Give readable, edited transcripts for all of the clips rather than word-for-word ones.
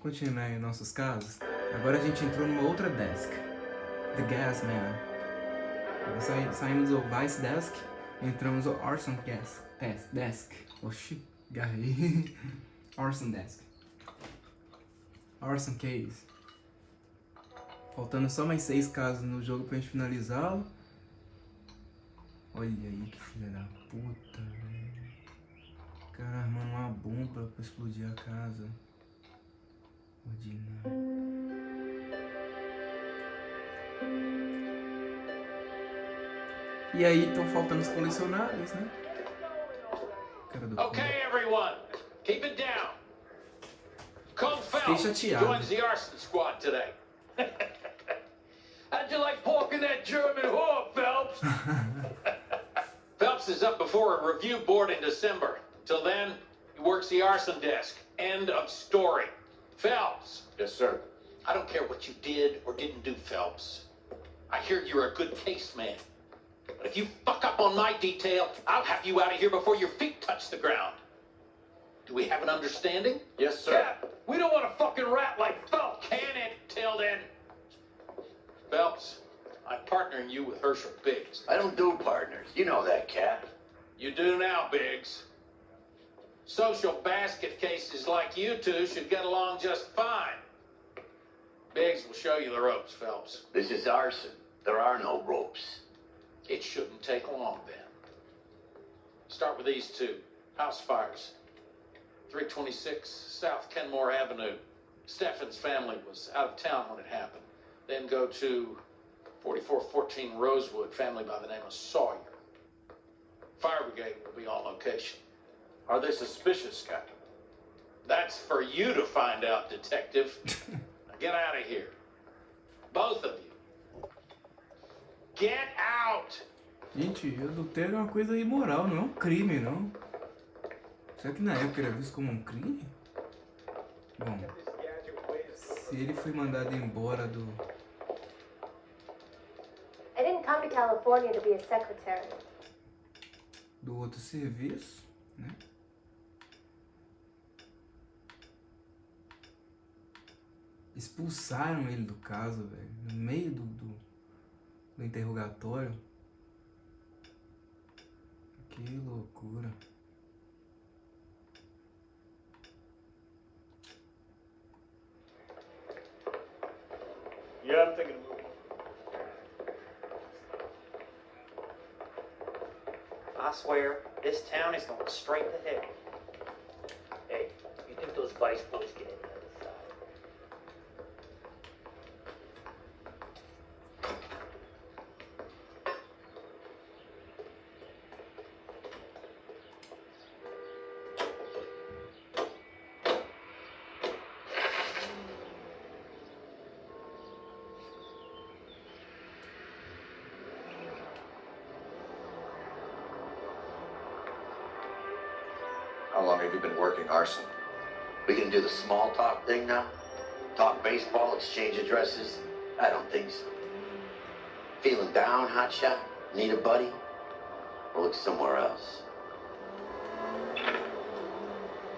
Continuar aí nossos casos. Agora a gente entrou numa outra desk. The Gas Man. Saímos do Vice Desk e entramos no Arson Desk. Oxi, garrei. Arson Desk. Arson Case. Faltando só mais 6 casos no jogo pra gente finalizá-lo. Olha aí que filha da puta, velho. O cara armando uma bomba pra explodir a casa. Ordinário. E aí estão faltando os colecionáveis, né? Cara do Okay, everyone, keep it down. Cole Phelps chateado. joins the arson squad today. How'd you like porking that German whore, Phelps? Phelps is up before a review board in December. Till then, he works the arson desk. End of story. Phelps. Yes, sir. I don't care what you did or didn't do, Phelps. I hear you're a good case man. But if you fuck up on my detail, I'll have you out of here before your feet touch the ground. Do we have an understanding? Yes, sir. Yeah, we don't want a fucking rat like Phelps. Can it, Tilden? Phelps, I'm partnering you with Herschel Biggs. I don't do partners. You know that, Cap. You do now, Biggs. Social basket cases like you two should get along just fine. Biggs will show you the ropes, Phelps. This is arson. There are no ropes. It shouldn't take long, then. Start with these two. House fires. 326 South Kenmore Avenue. Steffen's family was out of town when it happened. Then go to 4414 Rosewood, family by the name of Sawyer. Fire brigade will be on location. Are they suspicious, Captain? That's for you to find out, detective. Now get out of here. Both of you. Get out! Gente, adultério é uma coisa imoral, não é um crime, não. Será que na época era visto como um crime? Bom, se ele foi mandado embora do... I didn't come to California to be a secretary. do outro serviço, né? Expulsaram ele do caso, velho, no meio do interrogatório. Que loucura. Yeah, I'm thinking of moving. I swear, this town is going straight to hell. Hey, you think those vice boys get in the other side? How long have you been working arson? We can do the small talk thing now? Talk baseball, exchange addresses? I don't think so. Feeling down, hotshot? Need a buddy? Or look somewhere else?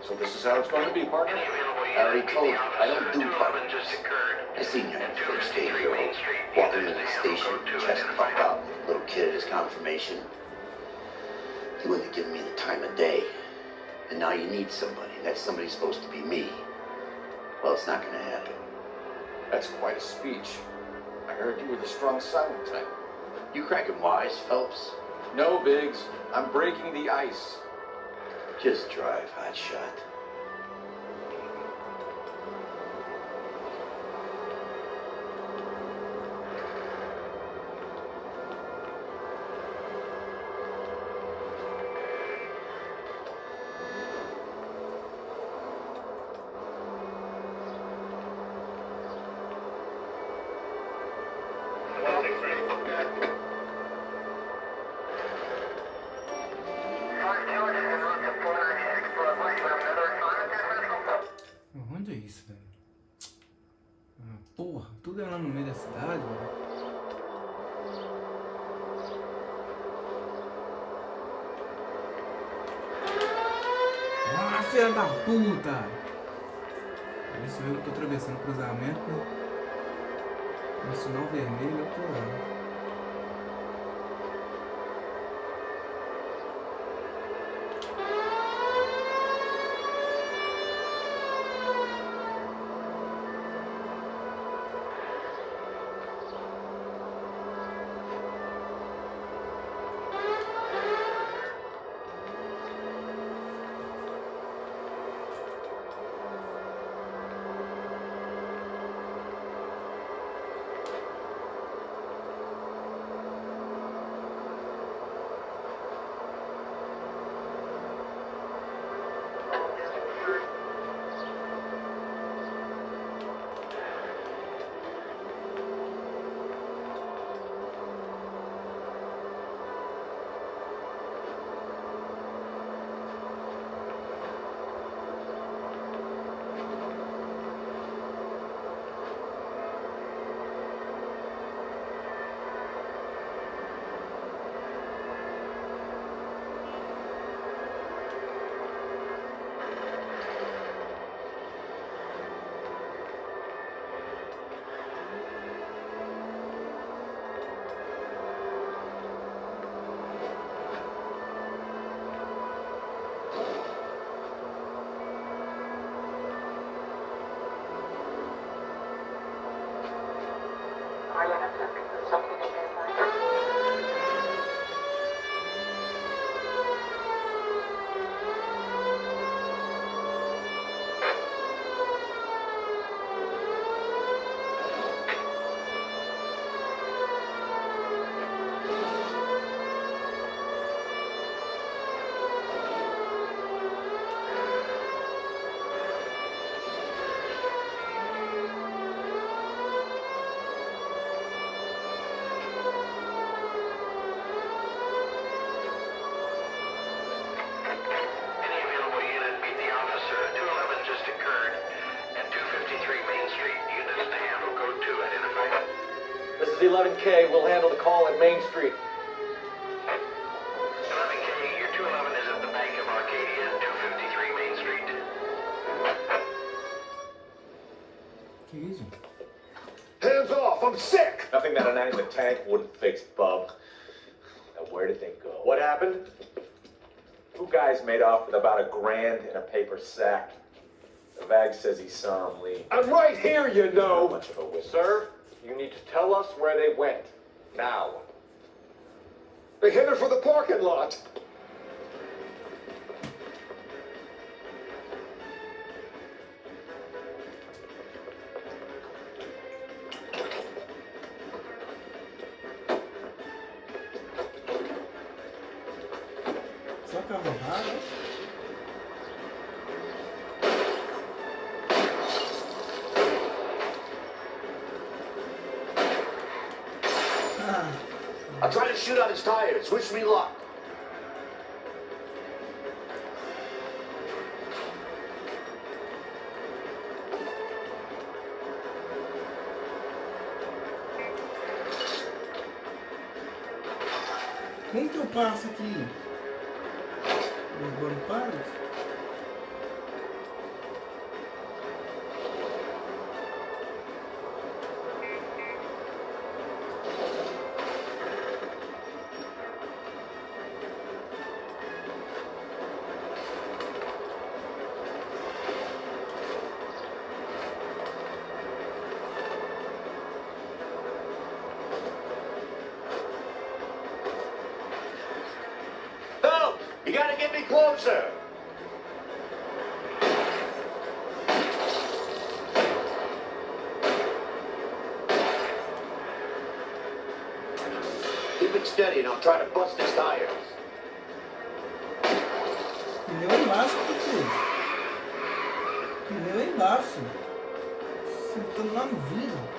So this is how it's going to be, partner? I already told you, I don't do partners. I seen you on the first day hero, walking into the station, chest puffed out, little kid at his confirmation. You wouldn't have given me the time of day. And now you need somebody, and that somebody's supposed to be me. Well, it's not gonna happen. That's quite a speech. I heard you were the strong silent type. You cracking wise, Phelps? No, Biggs. I'm breaking the ice. Just drive, hotshot. Onde é isso, velho? Ah, porra, tudo é lá no meio da cidade, velho. Ah, filha da puta! Isso eu tô atravessando o cruzamento, né? No sinal vermelho eu tô lá. This is 11K. We'll handle the call at Main Street. 11K, your 211 is at the Bank of Arcadia, 253 Main Street. Que isso? Hands off! I'm sick! Nothing that an angle tank wouldn't fix, bub. Now, where did they go? What happened? Two guys made off with about $1,000 in a paper sack. The vag says he saw him leave. I'm right here, you know! Not much of a witness. Sir, you need to tell us where they went. Now. They headed for the parking lot. Só carro raro? I'll try to shoot out his tires. Wish me luck. Como que eu passo aqui? Os bamparos? Help! You gotta get me closer. Keep it steady and I'll try to bust his tires. Pneu embaixo, filho. Pneu embaixo. Sentando lá no vidro.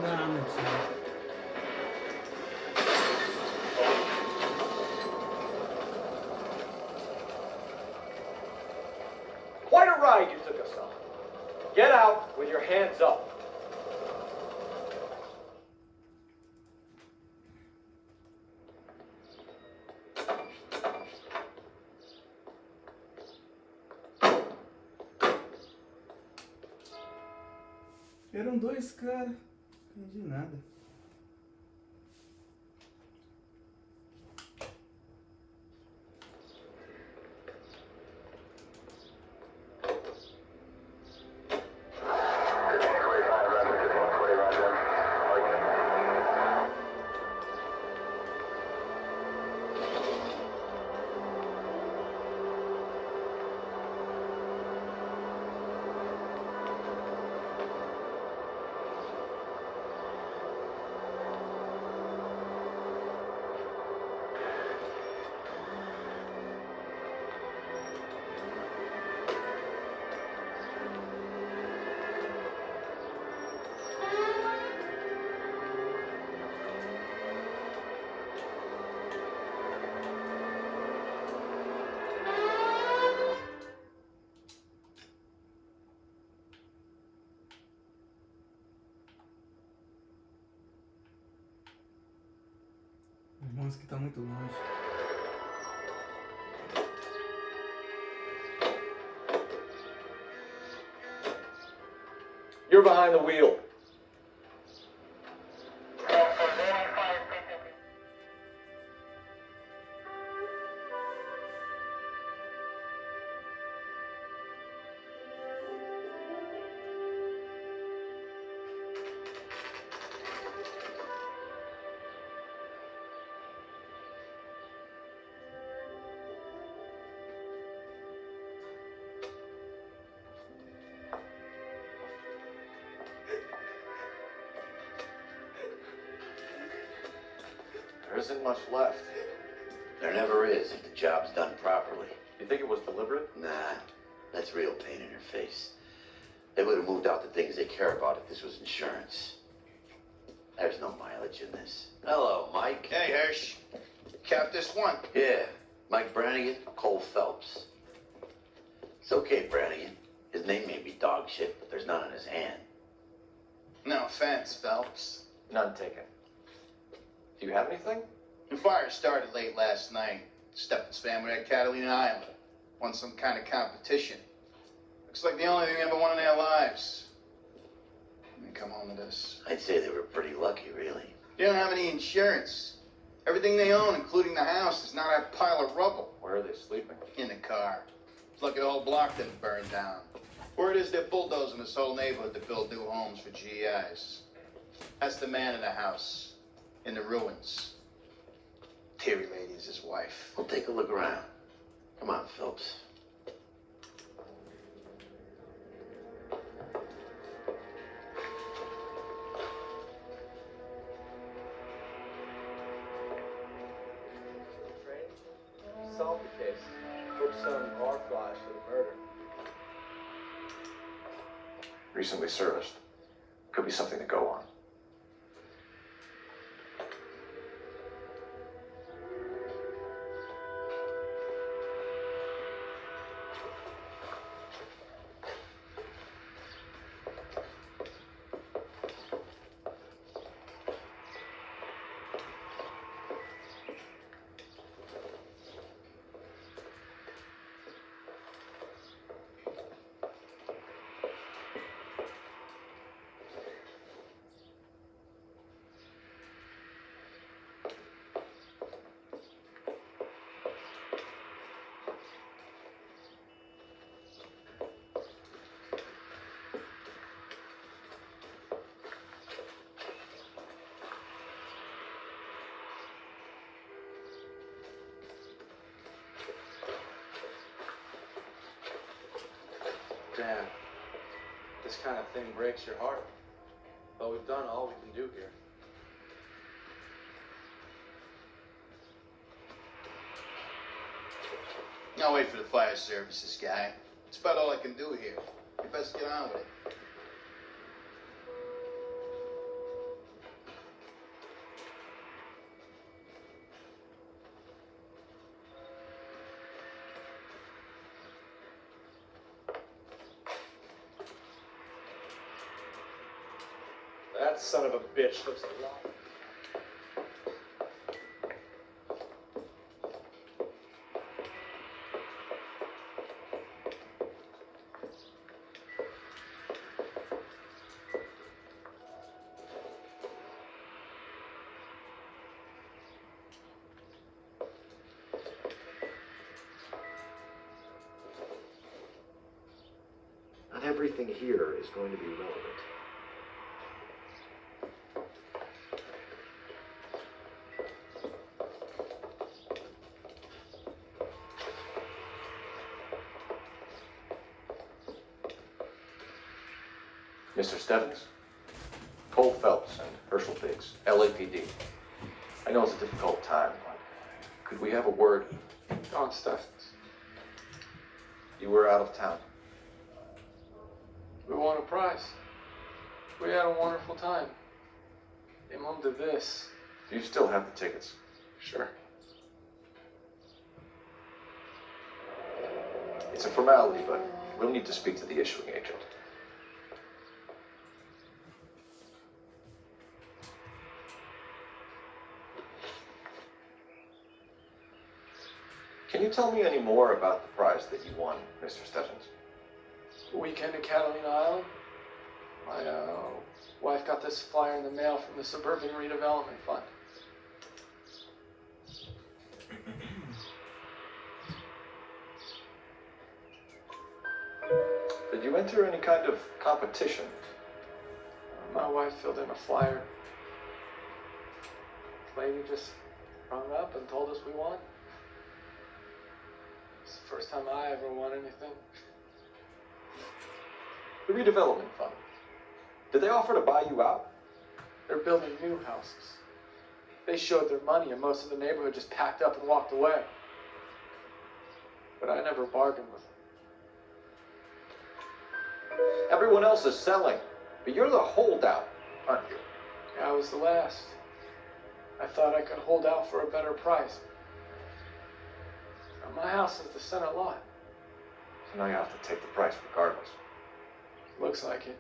Não, mentira. Quite a ride you took us on. Get out with your hands up. Eram dois caras. Não entendi nada. Nossa, que tá muito longe. You're behind the wheel. There isn't much left. There never is if the job's done properly. You think it was deliberate? Nah, that's real pain in her face. They would have moved out the things they care about if this was insurance. There's no mileage in this. Hello, Mike. Hey, Hirsch. Cap this one. Yeah, Mike Brannigan, Cole Phelps. It's okay, Brannigan. His name may be dog shit, but there's none in his hand. No offense, Phelps. None taken. Do you have anything? The fire started late last night. Steffen's family at Catalina Island. Won some kind of competition. Looks like the only thing they ever won in their lives. They come home with us. I'd say they were pretty lucky, really. They don't have any insurance. Everything they own, including the house, is not a pile of rubble. Where are they sleeping? In the car. It's like the whole block didn't burn down. Word is they're bulldozing this whole neighborhood to build new homes for GIs. That's the man in the house. In the ruins. Terry Lady is his wife. We'll take a look around. Come on, Phelps. Solve the case. Put some bar flies for the murder. Recently serviced. Could be something to go on. Damn. This kind of thing breaks your heart. But we've done all we can do here. I'll wait for the fire services guy. That's about all I can do here. You best get on with it. That son of a bitch looks a lot. everything here is going to be relevant. Mr. Stebbins, Cole Phelps and Herschel Biggs, LAPD. I know it's a difficult time, but could we have a word? Don Stephens. You were out of town. We won a prize. We had a wonderful time. Came home to this. Do you still have the tickets? Sure. It's a formality, but we'll need to speak to the issuing agent. Can you tell me any more about the prize that you won, Mr. Stebbins? Weekend at Catalina Island. My wife got this flyer in the mail from the Suburban Redevelopment Fund. Did you enter any kind of competition? My wife filled in a flyer. The lady just rung up and told us we won. It's the first time I ever won anything. The redevelopment fund. Did they offer to buy you out? They're building new houses. They showed their money and most of the neighborhood just packed up and walked away. But I never bargained with them. Everyone else is selling, but you're the holdout, aren't you? I was the last. I thought I could hold out for a better price. Now, my house is the center lot. So now you have to take the price regardless. Looks like it.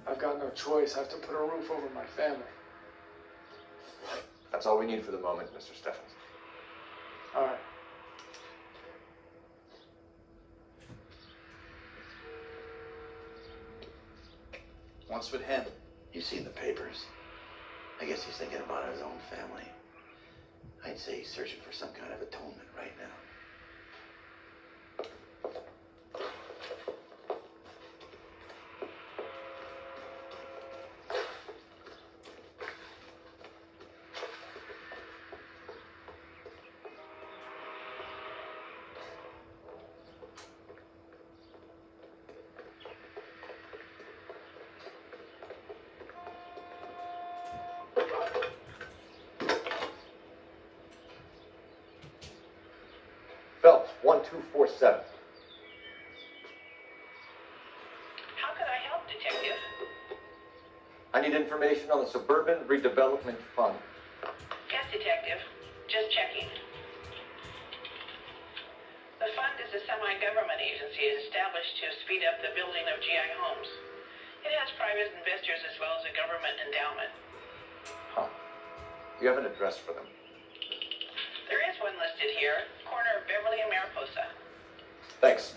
I've got no choice. I have to put a roof over my family. That's all we need for the moment, Mr. Stephens. All right. What's with him? You've seen the papers. I guess he's thinking about his own family. I'd say he's searching for some kind of atonement right now. Phelps, 1247. How could I help, Detective? I need information on the Suburban Redevelopment Fund. Yes, Detective. Just checking. The fund is a semi-government agency established to speed up the building of GI homes. It has private investors as well as a government endowment. Huh. You have an address for them. There is one listed here, corner of Beverly and Mariposa. Thanks.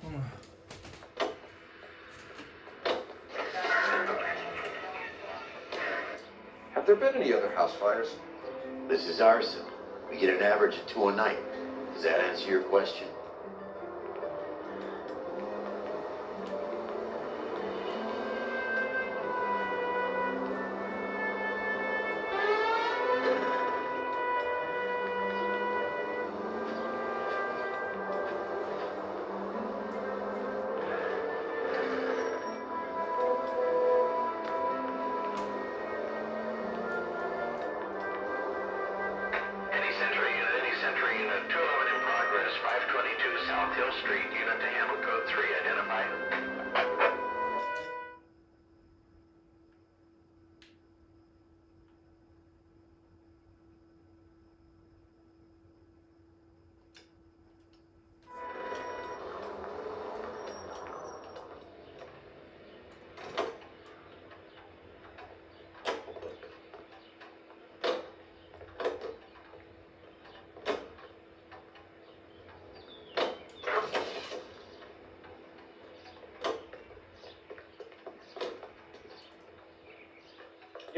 Vamos lá. Have there been any other house fires? This is arson. We get an average of 2 a night. Does that answer your question? Any unit, 211 in progress, 522 South Hill Street, unit to handle code 3, identified.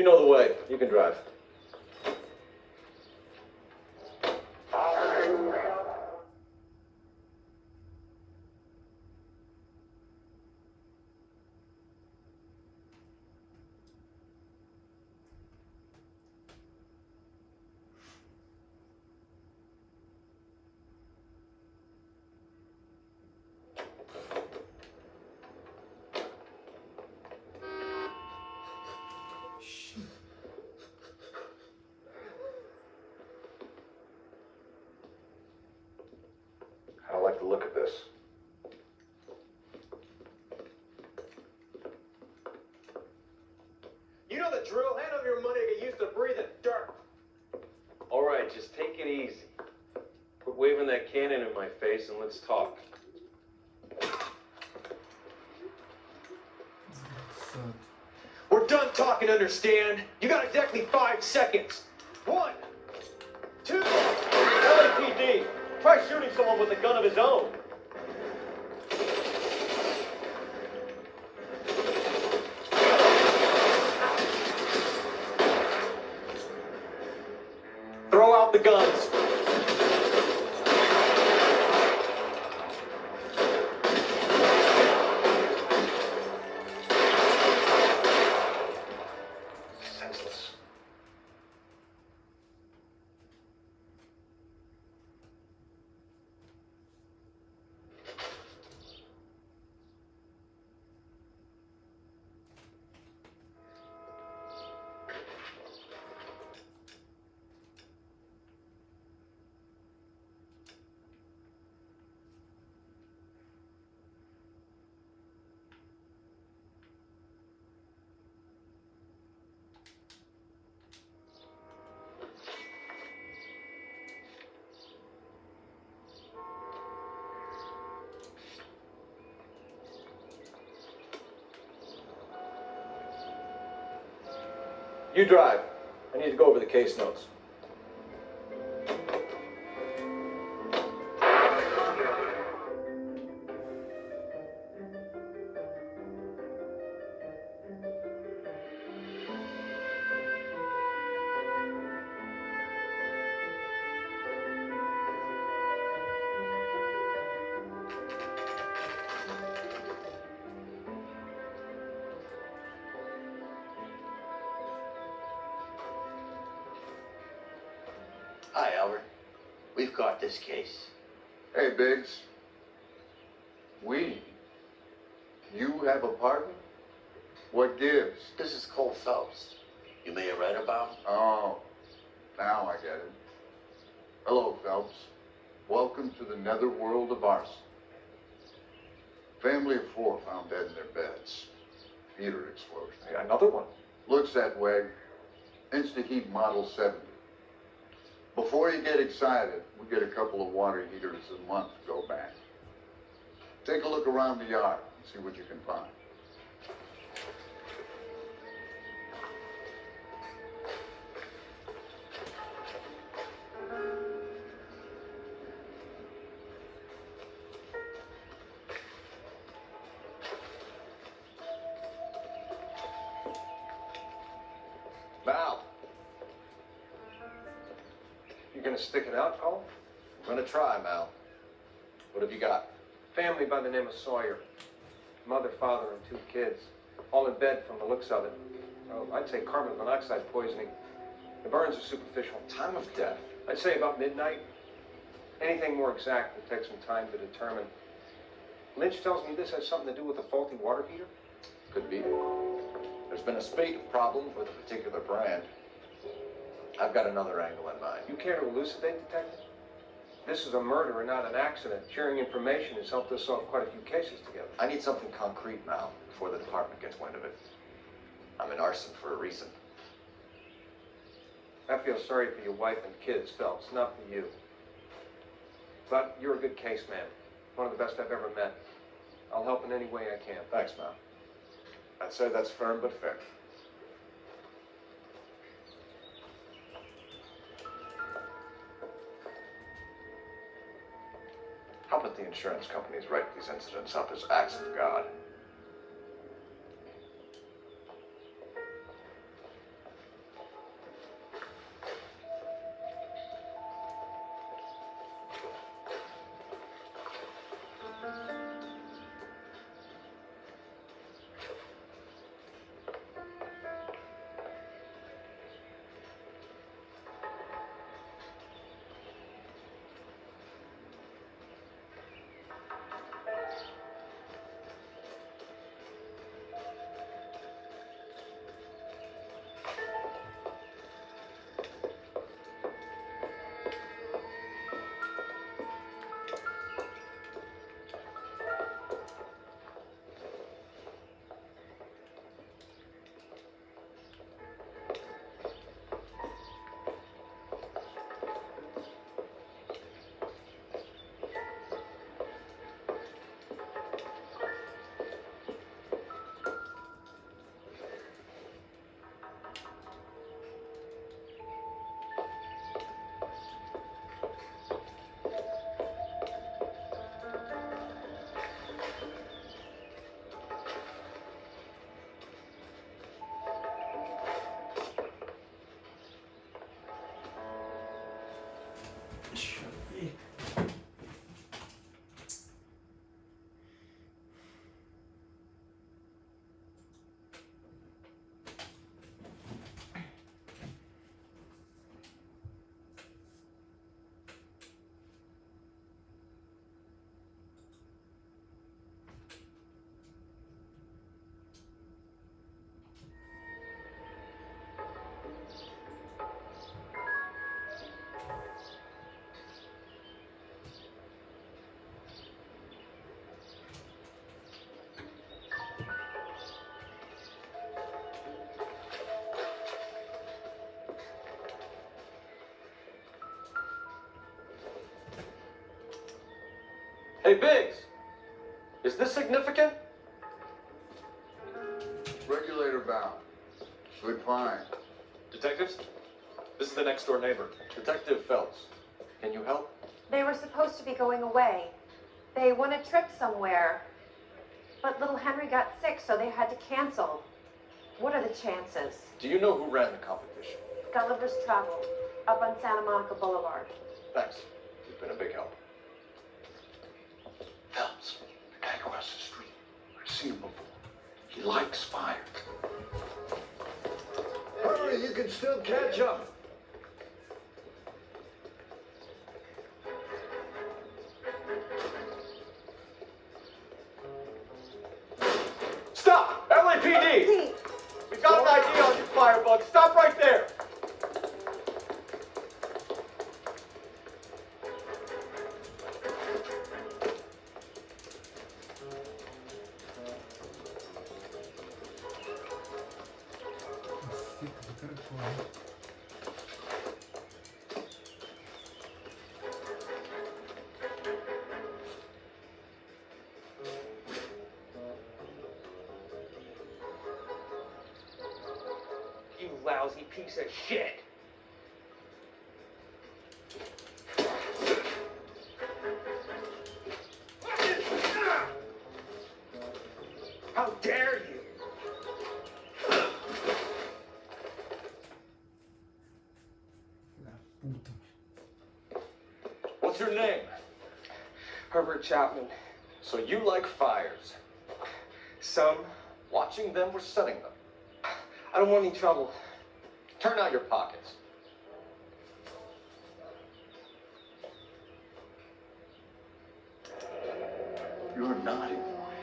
You know the way. You can drive. I don't like the look of this. You know the drill. Hand over your money to get used to breathing dirt. All right, just take it easy. Quit waving that cannon in my face and let's talk. We're done talking, understand? You got exactly 5 seconds. 1, 2, LAPD. Try shooting someone with a gun of his own. Throw out the guns. Senseless. You drive. I need to go over the case notes. Hi, Albert. We've got this case. Hey, Biggs. We? You have a partner? What gives? This is Cole Phelps. You may have read about him. Oh, now I get it. Hello, Phelps. Welcome to the netherworld of arson. Family of 4 found dead in their beds. Heater explosion. Hey, another one. Looks that way. Insta-heat model 70. Before you get excited, we get a couple of water heaters a month to go back. Take a look around the yard and see what you can find. Val. You gonna stick it out, Cole? I'm gonna try, Mal. What have you got? Family by the name of Sawyer. Mother, father, and 2 kids. All in bed from the looks of it. Oh, I'd say carbon monoxide poisoning. The burns are superficial. Time of death. I'd say about midnight. Anything more exact will take some time to determine. Lynch tells me this has something to do with a faulty water heater. Could be. There's been a spate of problems with a particular brand. I've got another angle in mind. You care to elucidate, Detective? This is a murder and not an accident. Sharing information has helped us solve quite a few cases together. I need something concrete, Mal, before the department gets wind of it. I'm in arson for a reason. I feel sorry for your wife and kids, Phelps, not for you. But you're a good case man. One of the best I've ever met. I'll help in any way I can. Thanks, Mal. I'd say that's firm but fair. How about the insurance companies write these incidents up as acts of God? Hey, Biggs! Is this significant? Regulator valve. Good find. Detectives? This is the next door neighbor, Detective Phelps. Can you help? They were supposed to be going away. They won a trip somewhere. But little Henry got sick, so they had to cancel. What are the chances? Do you know who ran the competition? Gulliver's Travel, up on Santa Monica Boulevard. Thanks. You've been a big help. Phelps, the guy across the street. I've seen him before. He likes fire. Hurry, you can still catch up. Stop! LAPD! We got an ID on you, Firebug. Stop right there! Caceta, o cara corre. You lousy piece of shit. How dare you? Filha da puta. What's your name? Herbert Chapman. So you like fires. Some. Watching them or setting them? I don't want any trouble. Turn out your pockets. You're a naughty boy,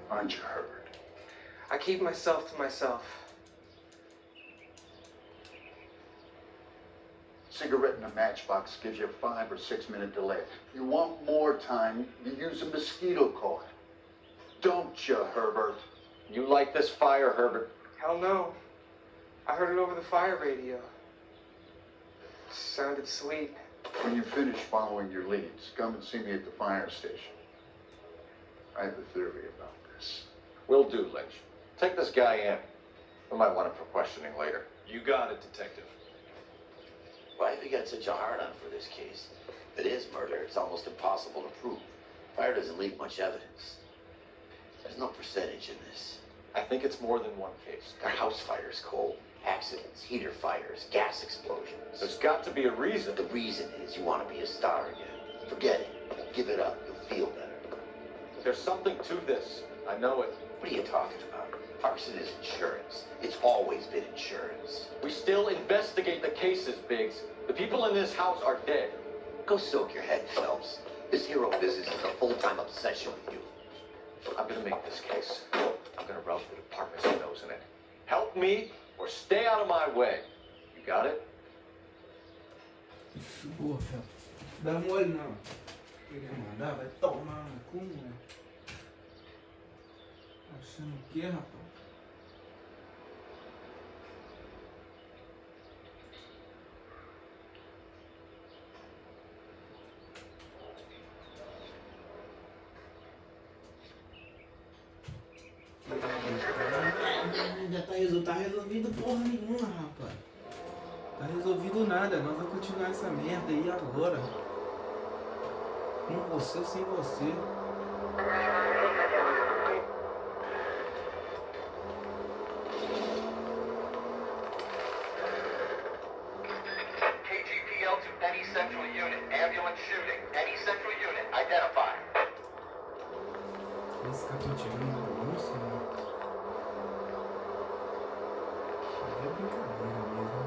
aren't you, Herbert? I keep myself to myself. Cigarette in a matchbox gives you a 5 or 6 minute delay. You want more time, you use a mosquito coil. Don't you, Herbert? You like this fire, Herbert? Hell no. I heard it over the fire radio. Sounded sweet. When you finish following your leads, come and see me at the fire station. I have a theory about this. Will do, Lynch. Take this guy in. We might want him for questioning later. You got it, Detective. Why have you got such a hard-on for this case? If it is murder, it's almost impossible to prove. Fire doesn't leave much evidence. There's no percentage in this. I think it's more than one case. There are house fires, Cole. Accidents, heater fires, gas explosions. There's got to be a reason. The reason is you want to be a star again. Forget it. Give it up. You'll feel better. There's something to this. I know it. What are you talking about? Arson is insurance. It's always been insurance. We still investigate the cases, Biggs. The people in this house are dead. Go soak your head, Phelps. This hero business is a full-time obsession with you. I'm gonna make this case. I'm gonna rub the department's nose in it. Help me or stay out of my way. You got it? Isso, boa, Fel. Dá mole não. Queria mandar, vai tomar no cu, né? Achando o quê, rapaz? Já tá resolvido porra nenhuma, rapaz. Tá resolvido nada, nós vamos continuar essa merda aí agora. Com você ou sem você. KGPL to any central unit. Ambulance shooting. Any central unit. Identify. Esse capitão não sei, né? É brincadeira mesmo.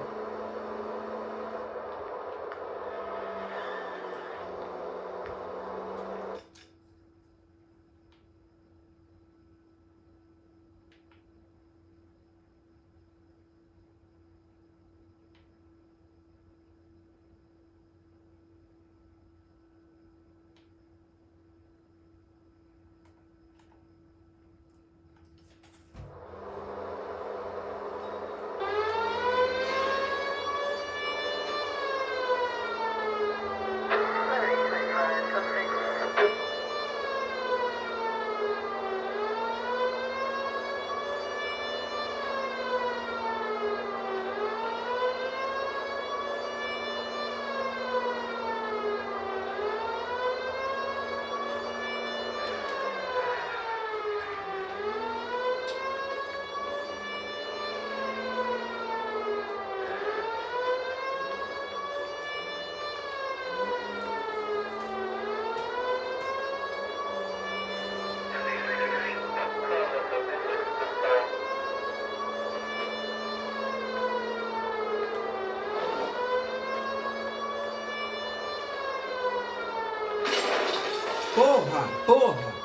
Porra, porra.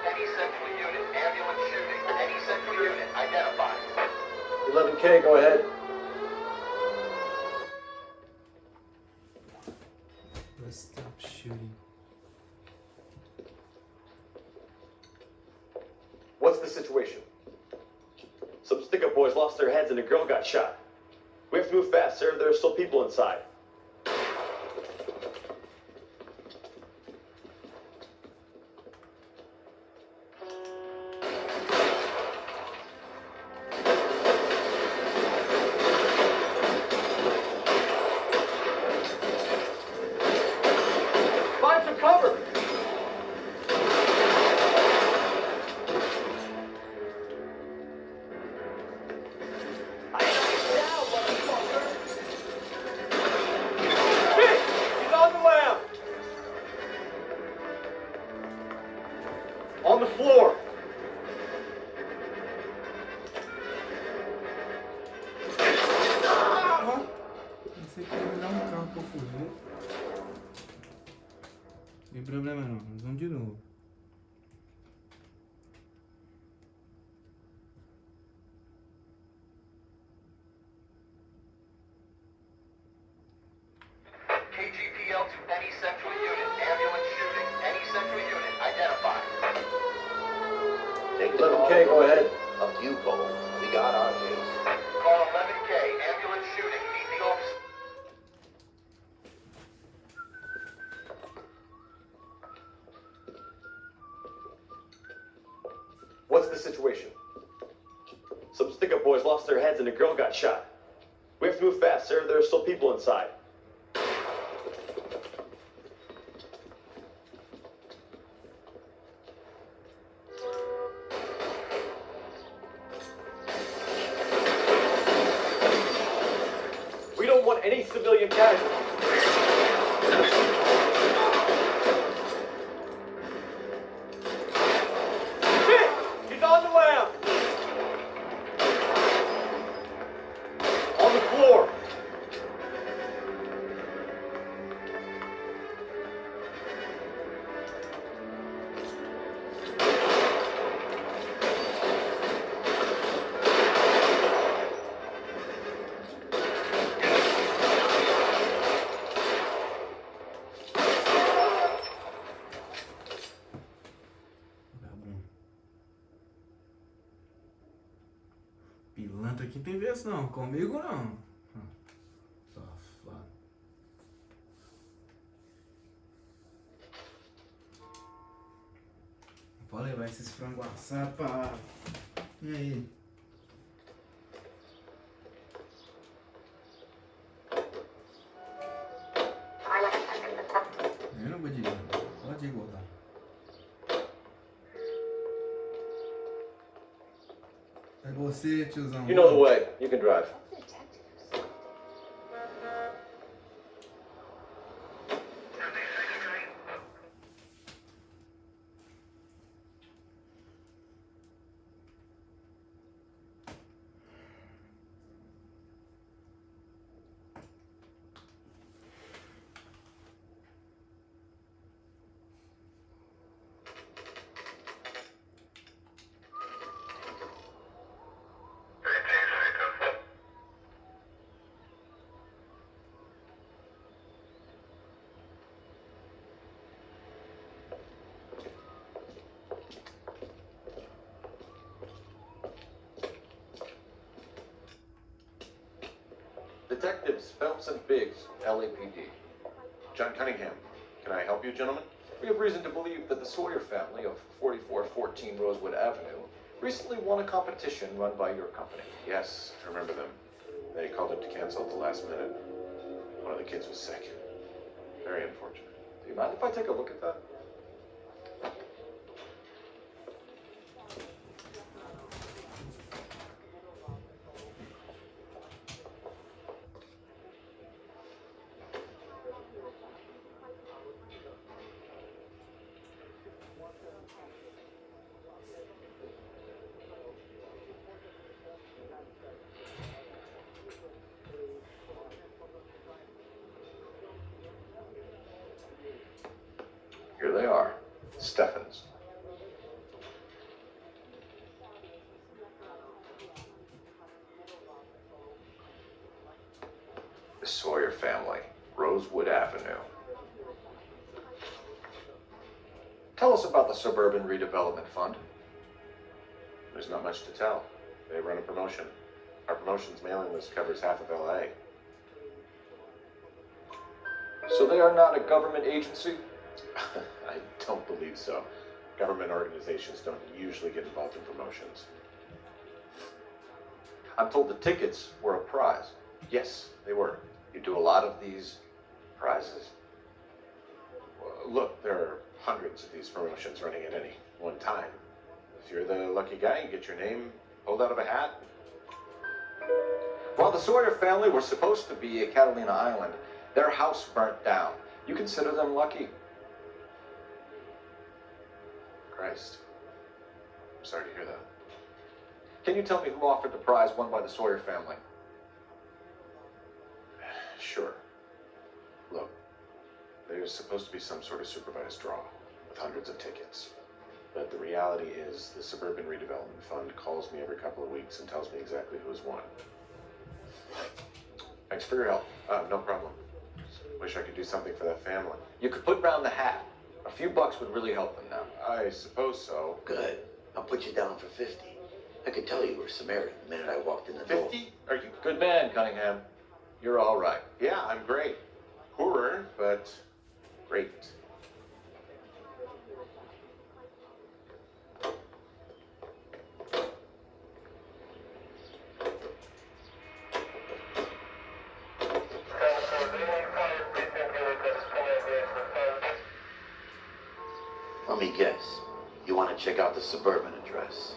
Any central unit, ambulance shooting. Any central unit, identify. 11K, go ahead. Let's stop shooting. What's the situation? Some stick-up boys lost their heads and a girl got shot. We have to move fast, sir. There are still people inside. Find some cover. On the floor. Ó, pensei que ia me dar um carro pra eu fugir. Não tem problema não, nós vamos de novo. KGPL to any central unit. Ambulance shooting. Any central unit. Identify. Take the 11K, go ahead. Up to you, Cole. We got our case. Call 11K. Ambulance shooting. Meet the officer. What's the situation? Some stick-up boys lost their heads and a girl got shot. We have to move fast, sir. There are still people inside. We don't want any civilian casualties. Shit! He's on the lam! On the floor! Pilantra aqui tem vez não, comigo não. Safado. Pode levar esses frangos assados pra... E aí? Eu não vou dirigir, pode ir voltar. É você, tiozão. You know the way. You can drive. Detectives, Phelps and Biggs, LAPD. John Cunningham. Can I help you, gentlemen? We have reason to believe that the Sawyer family of 4414 Rosewood Avenue recently won a competition run by your company. Yes, I remember them. They called up to cancel at the last minute. One of the kids was sick. Very unfortunate. Do you mind if I take a look at that? Here they are. Steffens. The Sawyer family, Rosewood Avenue. Tell us about the Suburban Redevelopment Fund. There's not much to tell. They run a promotion. Our promotion's mailing list covers half of LA. So they are not a government agency? I don't believe so. Government organizations don't usually get involved in promotions. I'm told the tickets were a prize. Yes, they were. You do a lot of these prizes. Look, there are hundreds of these promotions running at any one time. If you're the lucky guy, you get your name pulled out of a hat. While the Sawyer family were supposed to be at Catalina Island, their house burnt down. You consider them lucky? Christ. I'm sorry to hear that. Can you tell me who offered the prize won by the Sawyer family? Sure. Look, there's supposed to be some sort of supervised draw with hundreds of tickets. But the reality is the Suburban Redevelopment Fund calls me every couple of weeks and tells me exactly who's won. Thanks for your help. No problem. Wish I could do something for that family. You could put round the hat. A few bucks would really help them now. I suppose so. Good. I'll put you down for 50. I could tell you were Samaritan the minute I walked in the door. 50? Are you Good man, Cunningham. You're all right. Yeah, I'm great. Poorer, but great. Let me guess. You want to check out the Suburban address?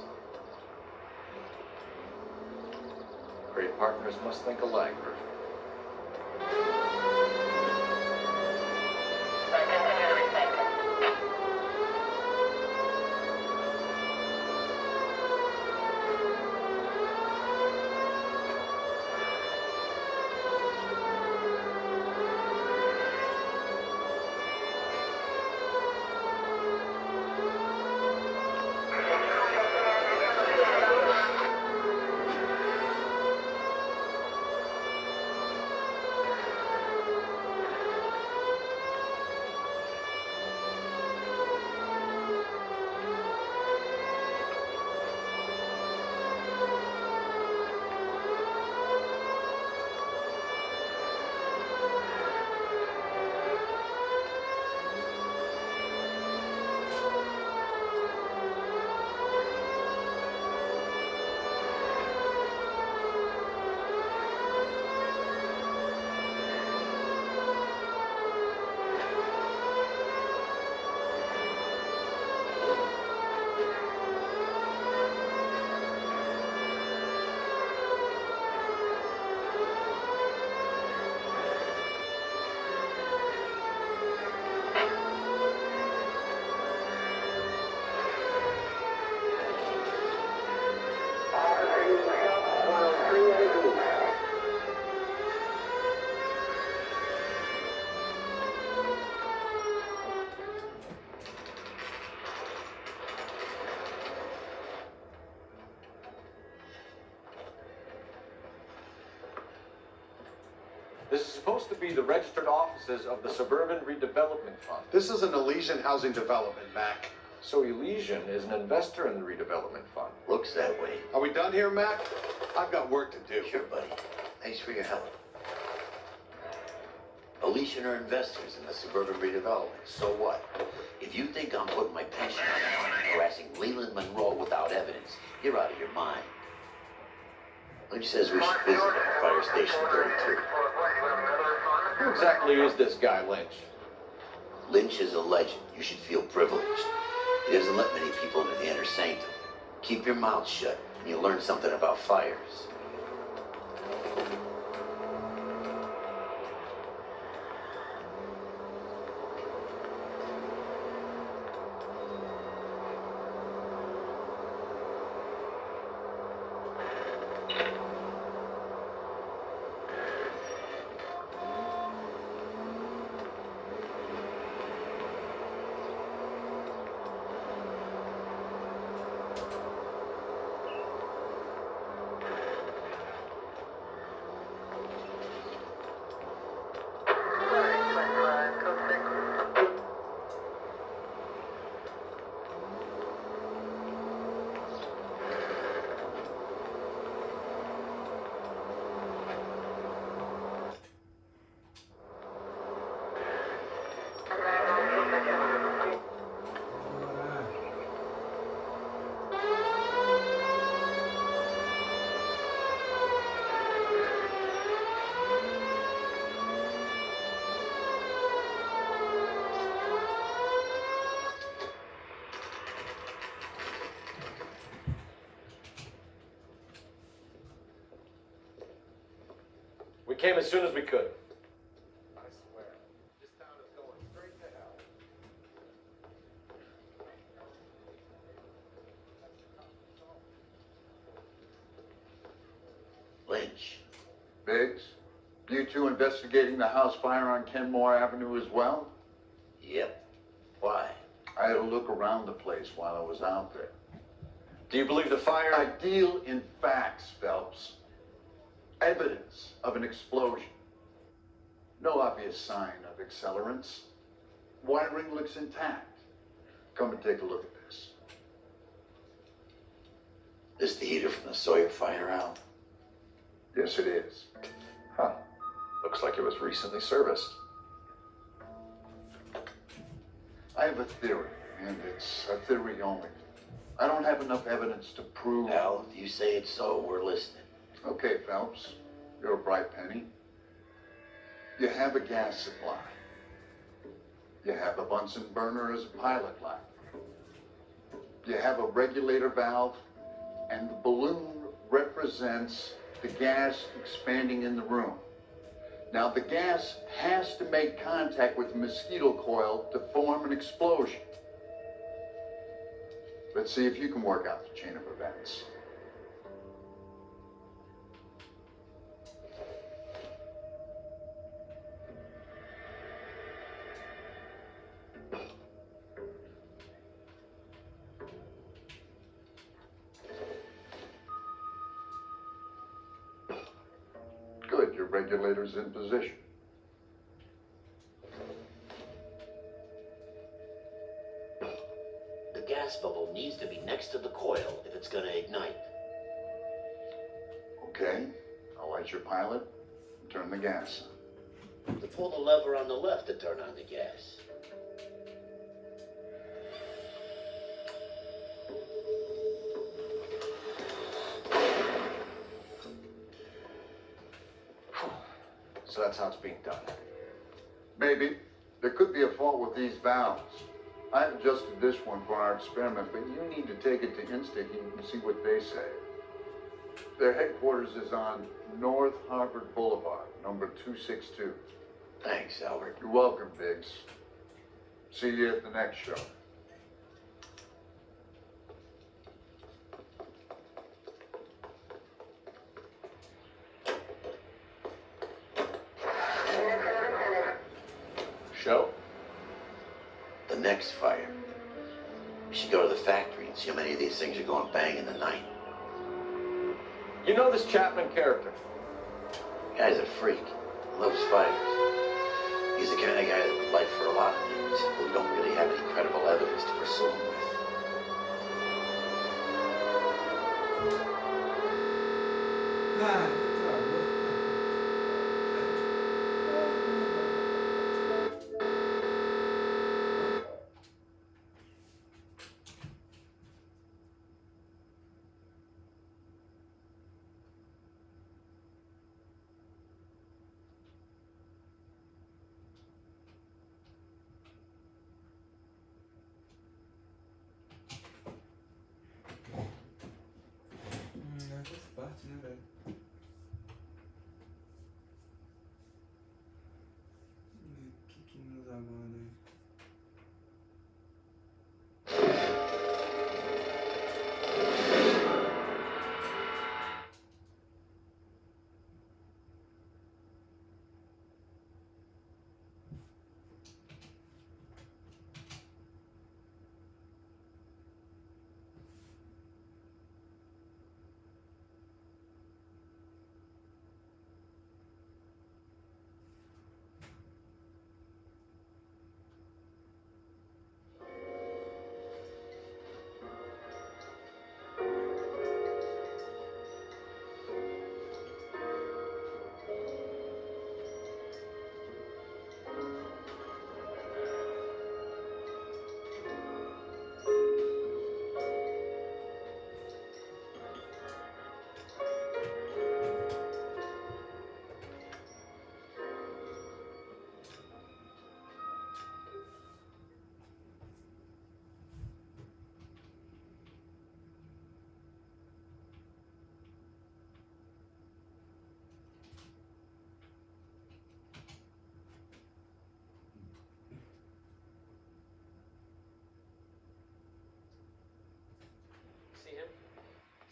Great partners must think alike, Bertram. This is supposed to be the registered offices of the Suburban Redevelopment Fund. This is an Elysian housing development, Mac. So Elysian is an investor in the redevelopment fund. Looks that way. Are we done here, Mac? I've got work to do. Sure, buddy. Thanks for your help. Felician are investors in the suburban redevelopment. So what? If you think I'm putting my pension on them, harassing Leland Monroe without evidence, you're out of your mind. Lynch says we should visit at Fire Station 32. Who exactly is this guy, Lynch? Lynch is a legend. You should feel privileged. He doesn't let many people into the inner sanctum. Keep your mouth shut, and you'll learn something about fires. We came as soon as we could. I swear, this town is going straight to hell. Lynch. Biggs, you two investigating the house fire on Kenmore Avenue as well? Yep. Why? I had a look around the place while I was out there. Do you believe the fire? I deal in facts, Phelps. Evidence of an explosion. No obvious sign of accelerants. Wiring looks intact. Come and take a look at this. This the heater from the Sawyer fire, Al? Yes, it is. Huh. Looks like it was recently serviced. I have a theory, and it's a theory only. I don't have enough evidence to prove... Al, if you say it's so, we're listening. Okay, Phelps. You're a bright penny. You have a gas supply. You have a Bunsen burner as a pilot light. You have a regulator valve, and the balloon represents the gas expanding in the room. Now, the gas has to make contact with the mosquito coil to form an explosion. Let's see if you can work out the chain of events. Good, your regulator's in position. The gas bubble needs to be next to the coil if it's gonna ignite. Okay, I'll light your pilot and turn the gas on. To pull the lever on the left to turn on the gas. So that's how it's being done. Maybe. There could be a fault with these valves. I've adjusted this one for our experiment, but you need to take it to Instick and see what they say. Their headquarters is on North Harvard Boulevard, number 262. Thanks, Albert. You're welcome, Biggs. See you at the next show. Show? The next fire. We should go to the factory and see how many of these things are going bang in the night. You know this Chapman character? Guy's a freak. Loves fires. He's the kind of guy that would light for a lot of things, but we don't really have any credible evidence to pursue him with. Ah, que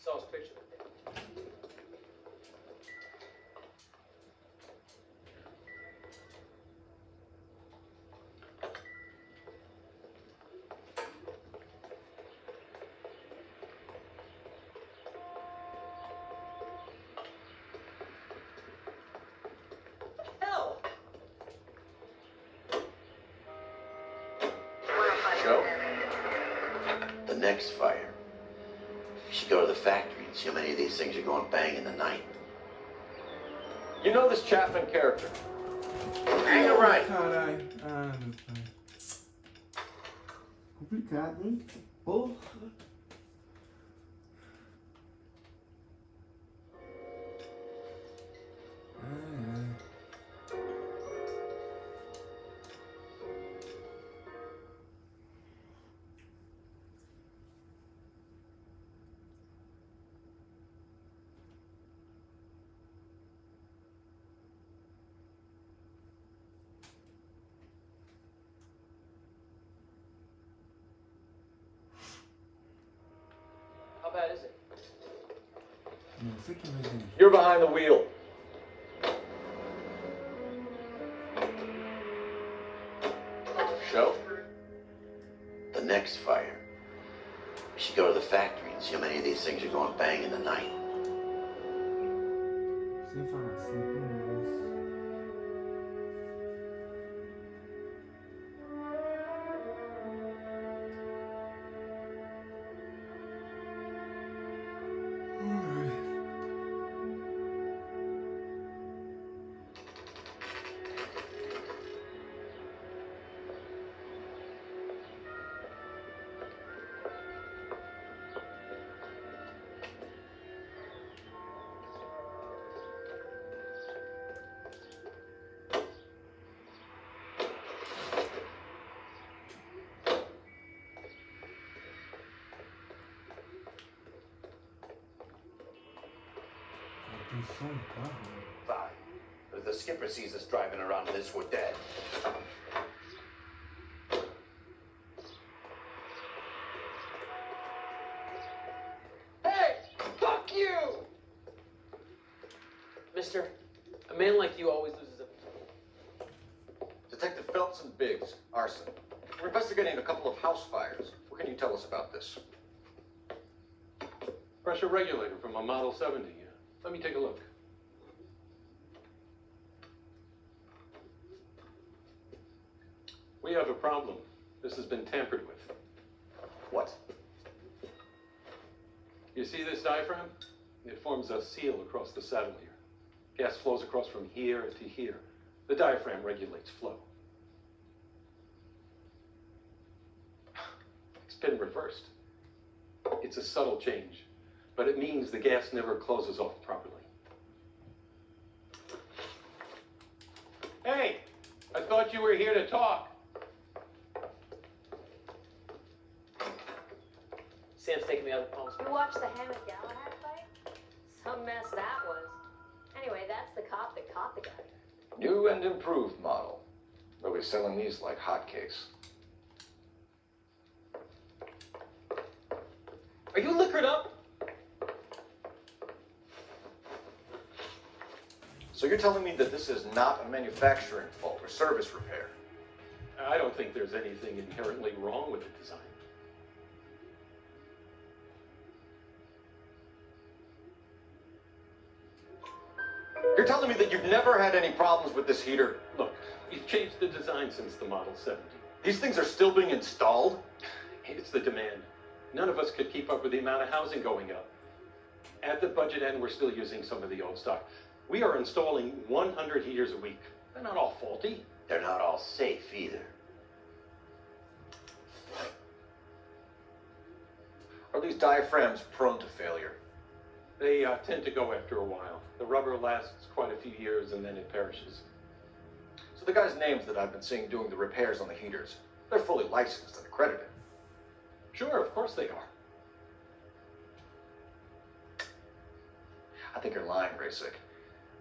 Saw his picture today. Hell! Joe? The next fire. You should go to the factory and see how many of these things are going bang in the night. You know this Chapman character? Hang it right. Caralho. Ah, meu pai. Complicado, hein? Porra. Ai, ai. How bad is it? Não sei quem vai ver. You're behind the wheel. Show? The next fire. You should go to the factory and see how many of these things are going bang in the night. Sem falar assim, como isso. Tem som no carro? Fine. But if the skipper sees us driving around this, we're dead. Hey! Fuck you! Mister, a man like you always loses a... Detective Phelps and Biggs, arson. We're investigating a couple of house fires. What can you tell us about this? Pressure regulator from a Model 70. Let me take a look. We have a problem. This has been tampered with. What? You see this diaphragm? It forms a seal across the saddle here. Gas flows across from here to here. The diaphragm regulates flow. It's been reversed. It's a subtle change, but it means the gas never closes off properly. Hey, I thought you were here to talk. Sam's taking me out of the phones. You watched the Hammett Galahad fight? Some mess that was. Anyway, that's the cop that caught the guy. New and improved model. They'll be selling these like hotcakes. Are you liquored up? So you're telling me that this is not a manufacturing fault or service repair? I don't think there's anything inherently wrong with the design. You're telling me that you've never had any problems with this heater? Look, we've changed the design since the Model 70. These things are still being installed? It's the demand. None of us could keep up with the amount of housing going up. At the budget end, we're still using some of the old stock. We are installing 100 heaters a week. They're not all faulty. They're not all safe either. Are these diaphragms prone to failure? They tend to go after a while. The rubber lasts quite a few years and then it perishes. So the guys' names that I've been seeing doing the repairs on the heaters, they're fully licensed and accredited. Sure, of course they are. I think you're lying, Rasick.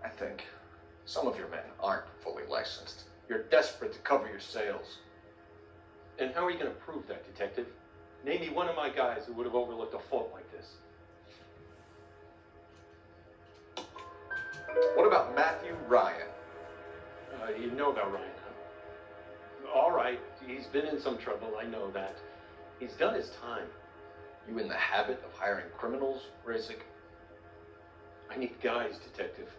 I think some of your men aren't fully licensed. You're desperate to cover your sales. And how are you going to prove that, Detective? Name me one of my guys who would have overlooked a fault like this. What about Matthew Ryan? You know about Ryan, huh? All right, he's been in some trouble, I know that. He's done his time. You in the habit of hiring criminals, Rasick? I need guys, Detective.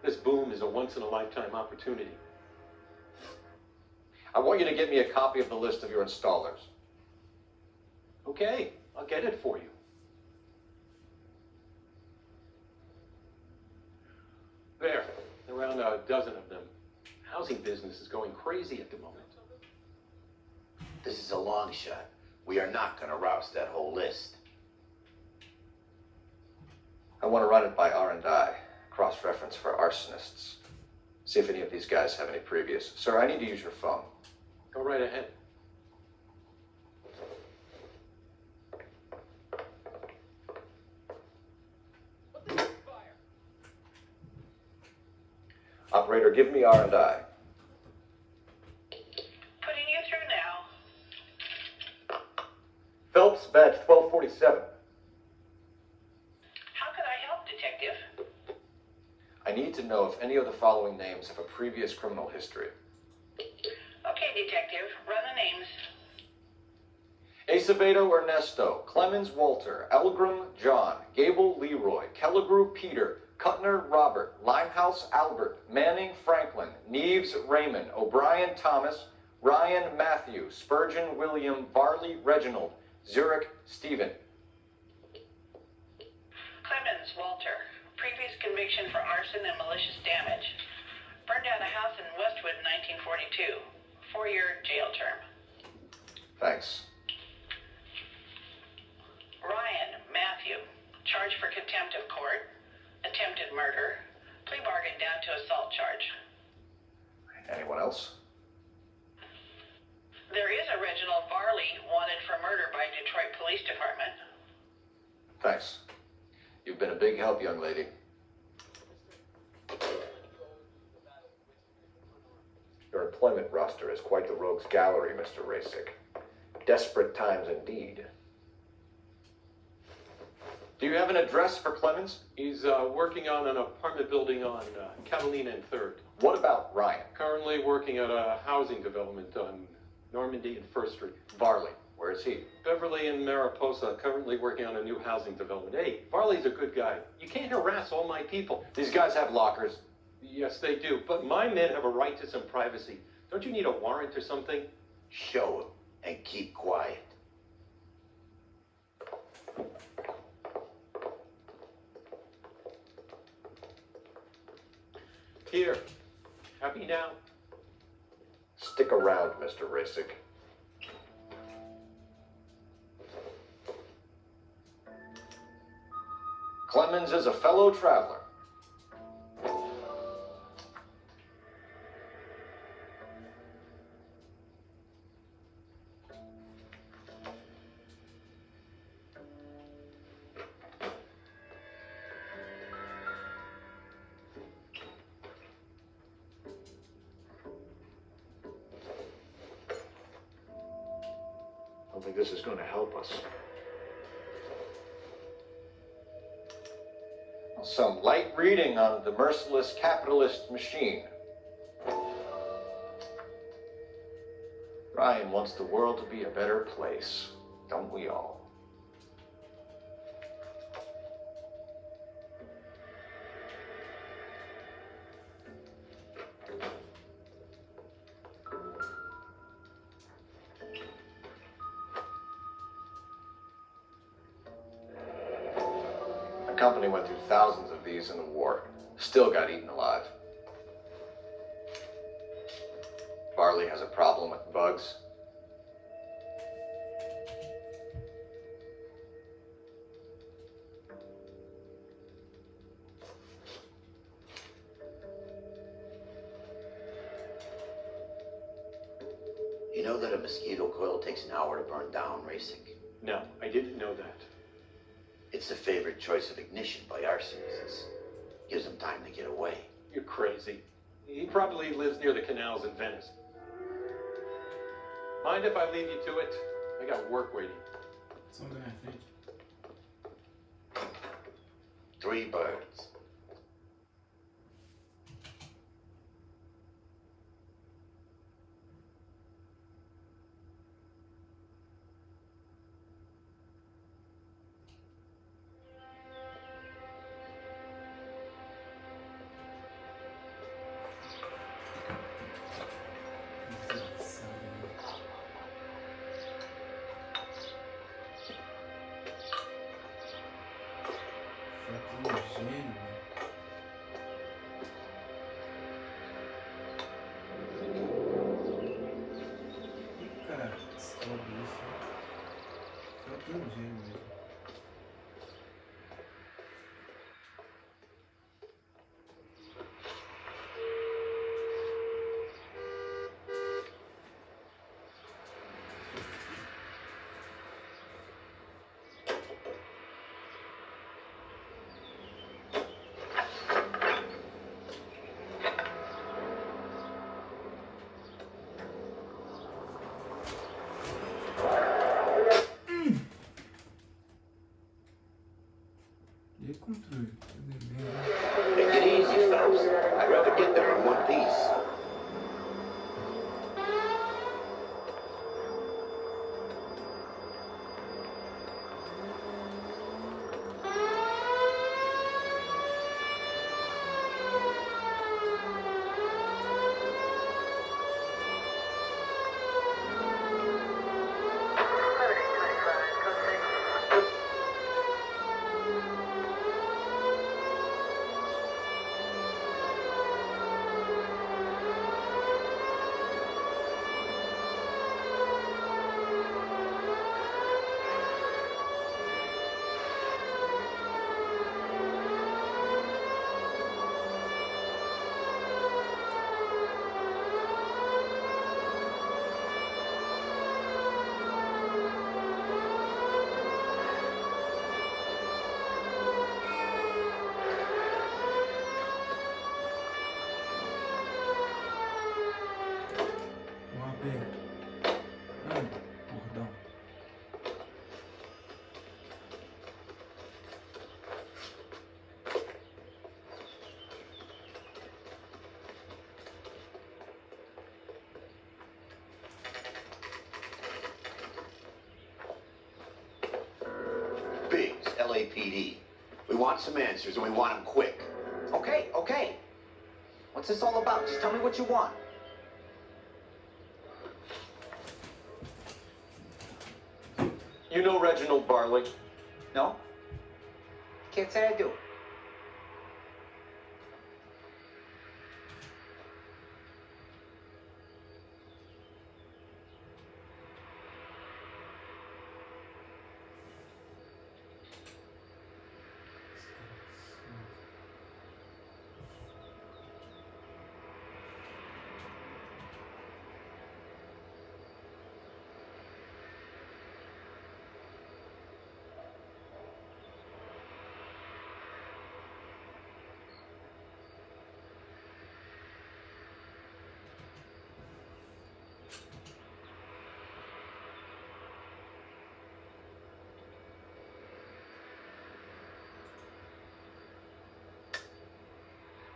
This boom is a once-in-a-lifetime opportunity. I want you to get me a copy of the list of your installers. Okay, I'll get it for you. There, around a dozen of them. Housing business is going crazy at the moment. This is a long shot. We are not going to rouse that whole list. I want to run it by R&I, cross-reference for arsonists. See if any of these guys have any previous. Sir, I need to use your phone. Go right ahead. Operator, give me R&I. Putting you through now. Phelps, badge 1247. How could I help, Detective? I need to know if any of the following names have a previous criminal history. Okay, Detective, run the names. Acevedo Ernesto, Clemens Walter, Elgram John, Gable Leroy, Kelligrew Peter, Cutner Robert, Limehouse Albert, Manning Franklin, Neves Raymond, O'Brien Thomas, Ryan Matthew, Spurgeon William, Varley Reginald, Zurich Stephen. Clemens Walter, previous conviction for arson and malicious damage. Burned down a house in Westwood in 1942. 4-year jail term. Thanks. Ryan Matthew, charged for contempt of court, attempted murder, plea bargain down to assault charge. Anyone else? There is a Reginald Varley wanted for murder by Detroit Police Department. Thanks. You've been a big help, young lady. Your employment roster is quite the rogues gallery, Mr. Rasick. Desperate times indeed. Do you have an address for Clemens? He's working on an apartment building on Catalina and 3rd. What about Ryan? Currently working at a housing development on Normandy and 1st Street. Varley, where is he? Beverly and Mariposa, currently working on a new housing development. Hey, Varley's a good guy. You can't harass all my people. These guys have lockers. Yes, they do, but my men have a right to some privacy. Don't you need a warrant or something? Show him and keep quiet. Here. Happy now? Stick around, Mr. Rasick. Clemens is a fellow traveler. I don't think this is going to help us. Some light reading on the merciless capitalist machine. Ryan wants the world to be a better place, don't we all? The company went through thousands of these in the war. Still got eaten alive. Varley has a problem with bugs. You know that a mosquito coil takes an hour to burn down, Rasick? No, I didn't know that. It's a favorite choice of ignition by arsonists. Gives them time to get away. You're crazy. He probably lives near the canals in Venice. Mind if I leave you to it? I got work waiting. So I'm gonna think. 3 birds. Descobre isso. Só tem um gênio mesmo. E controle. Take it easy, fellas. I'd rather get there in one piece. Cordão. Biggs, LAPD. We want some answers and we want them quick. Okay, okay. What's this all about? Just tell me what you want. You know Reginald Barley? No? Can't say I do.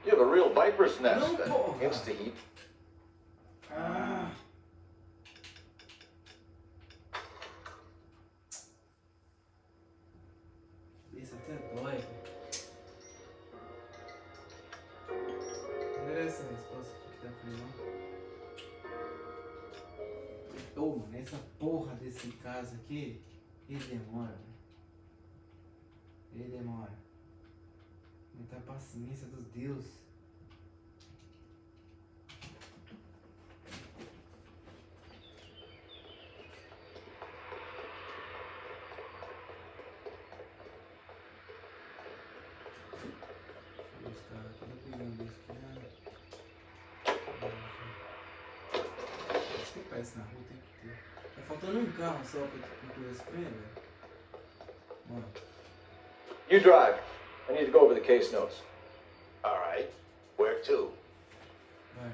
You have a real viper's nest. Não, porra. Insta-heat. Ah. Isso até dói, velho. Não era essa resposta que tá falando. Ô, mano, essa porra desse caso aqui, ele demora, velho. Ele demora. Muita paciência dos deuses. Os caras tudo pegando isso aqui já. Acho que parece na rua tem que ter. Tá faltando um carro só pra concluir esse trem, velho. Mano. You drive. I need to go over the case notes. All right. Where to? Vai,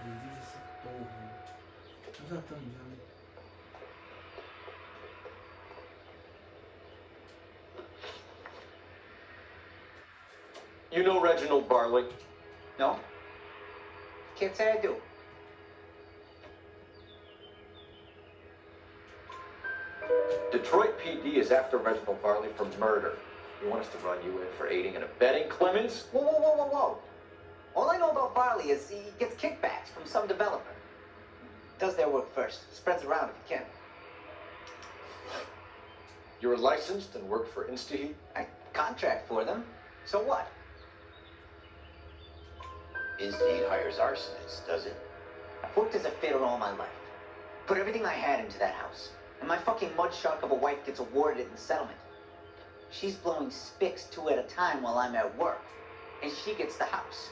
dirige essa porra. Nós já estamos já, né? You know Reginald Barley? No? Can't say I do. Detroit PD is after Reginald Barley for murder. You want us to run you in for aiding and abetting Clemens? Whoa, whoa, whoa, whoa, whoa. All I know about Barley is he gets kickbacks from some developer. Does their work first. Spreads around if he can. You're licensed and work for InstaHeat? I contract for them. So what? Instead hires arsonists, does it? I've worked as a fitter all my life. Put everything I had into that house. And my fucking mudshark of a wife gets awarded in the settlement. She's blowing spics 2 at a time while I'm at work. And she gets the house.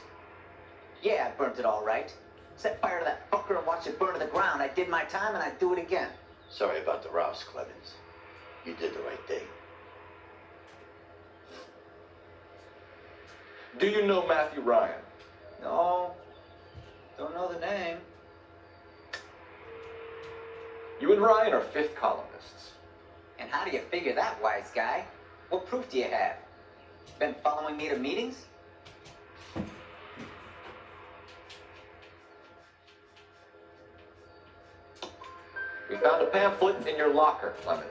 Yeah, I burnt it all right. Set fire to that fucker and watched it burn to the ground. I did my time and I'd do it again. Sorry about the rouse, Clemens. You did the right thing. Do you know Matthew Ryan? No, don't know the name. You and Ryan are fifth columnists. And how do you figure that, wise guy? What proof do you have? Been following me to meetings? We found a pamphlet in your locker, Clemens.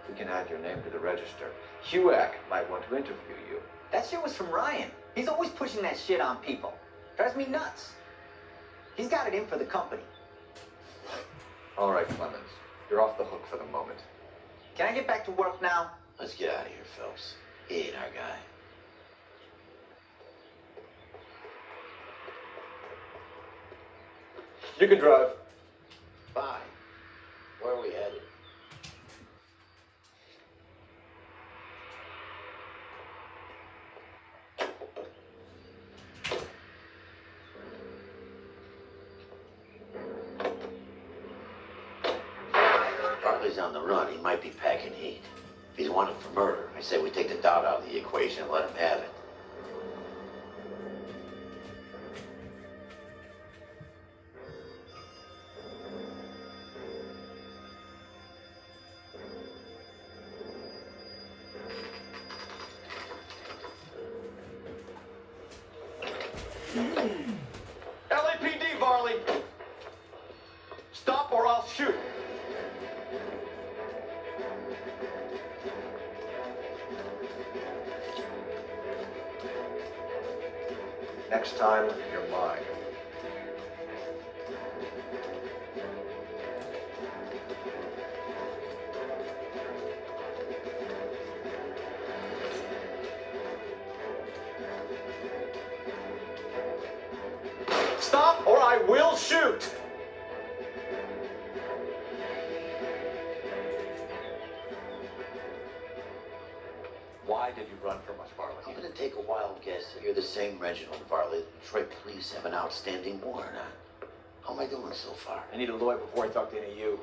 We can add your name to the register. HUAC might want to interview you. That shit was from Ryan. He's always pushing that shit on people. Drives me nuts. He's got it in for the company. All right, Clemens. You're off the hook for the moment. Can I get back to work now? Let's get out of here, Phelps. He ain't our guy. You can drive. Fine. Where are we headed? Bartley's on the run. He might be packing heat. If he's wanted for murder, I say we take the doubt out of the equation and let him have it. LAPD, Varley! Stop or I'll shoot! Next time, you're mine. Stop or I will shoot! Why did you run from us, Varley? I'm gonna take a wild guess that you're the same Reginald Varley the Detroit police have an outstanding warrant on. How am I doing so far? I need a lawyer before I talk to any of you.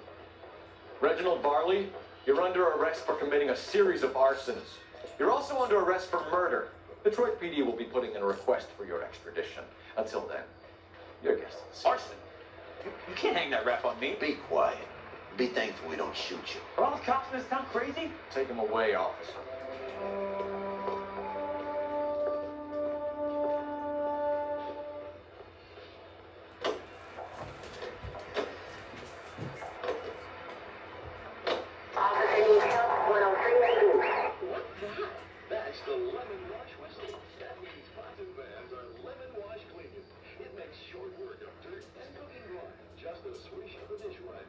Reginald Varley, you're under arrest for committing a series of arsons. You're also under arrest for murder. Detroit PD will be putting in a request for your extradition. Until then, your guest is Arson? You can't hang that rap on me. Be quiet. Be thankful we don't shoot you. Are all the cops in this town crazy? Take him away, officer. That's the Lemon Wash Whistle. That means cotton bands are lemon wash cleaning. It makes short work of dirt and cooking grime. Just a swish of a dish rag.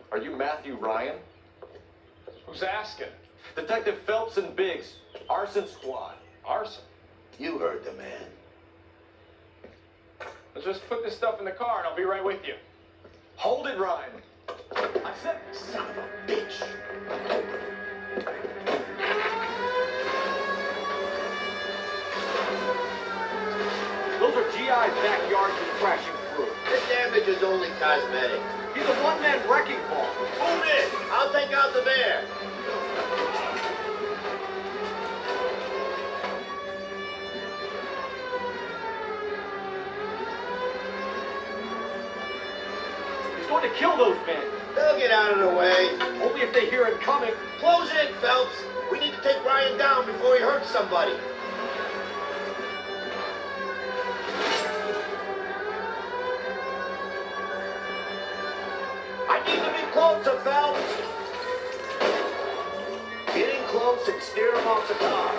Are you Matthew Ryan? Who's asking? Detective Phelps and Biggs, arson squad. Arson? You heard the man. Let's just put this stuff in the car and I'll be right with you. Hold it, Ryan. I said, son of a bitch. Those are GI's backyards he's crashing through. The damage is only cosmetic. He's a one-man wrecking ball. Move in. I'll take out the bear. He's going to kill those men. They'll get out of the way. Only if they hear him coming. Close in, Phelps. We need to take Ryan down before he hurts somebody. closer, Phelps. Get in close and steer him off the car.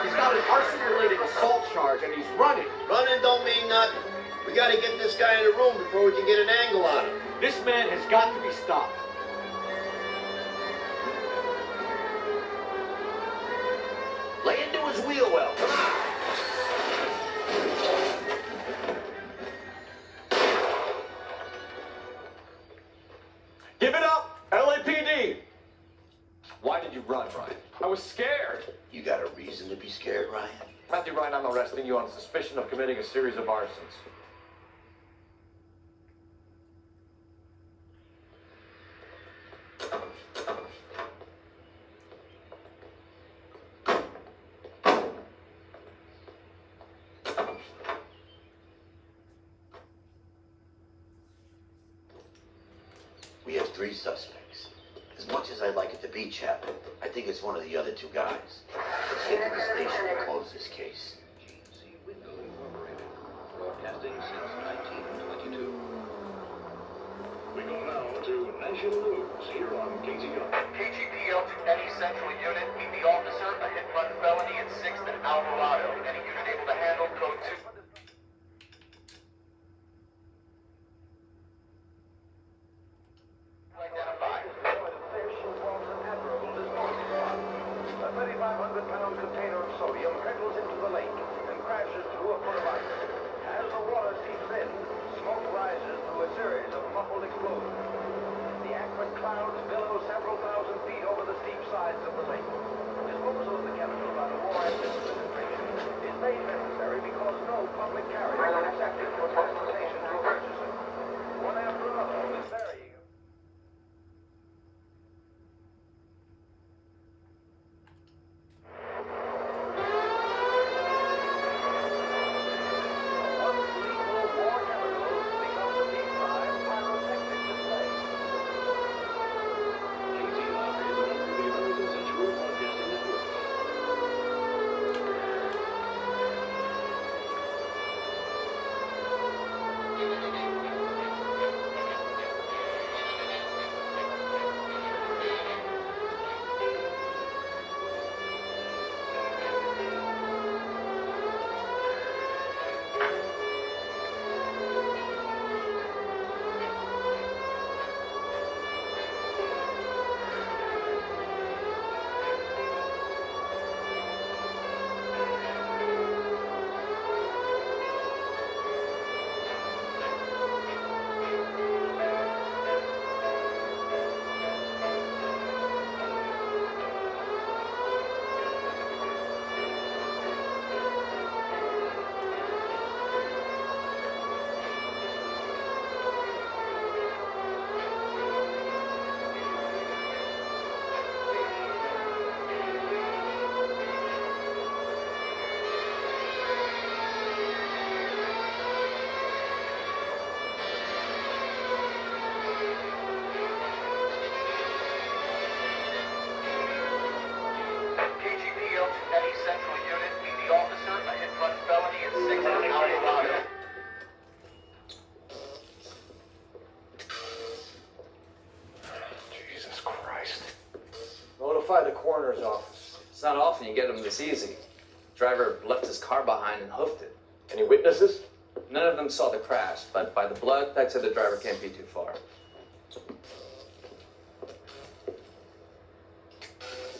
He's got an arson-related assault charge, and he's running. Running don't mean nothing. We gotta get this guy in the room before we can get an angle on him. This man has got to be stopped. Lay into his wheel well. Come on. Give it up, LAPD. Why did you run, Ryan? I was scared. You got a reason to be scared, Ryan? Matthew Ryan, I'm arresting you on suspicion of committing a series of arsons. We have 3 suspects. As much as I'd like it to be Chapman, I think it's one of the other 2 guys. Let's get to the station and close this case. GNC Window Incorporated, broadcasting since 1922. We go now to national news here on KZR. KGPL 290 Central Unit, meet the officer, a hit-run felony at 6th and Alvarado. Any unit able to handle code 2. Identified. A 3,500-pound container of sodium trickles into the lake and crashes through a foot of ice. As the water seeps in, smoke rises through a series of muffled explosions. The acrid clouds billow several thousand feet over the steep sides of the lake. Disposal of the chemical by the War Administration is made necessary because no public carrier is accepted for transportation to a purchaser. One after another, with varying Notify the coroner's office. It's not often you get them this easy. Driver left his car behind and hoofed it. Any witnesses? None of them saw the crash, but by the blood, I'd say the driver can't be too far.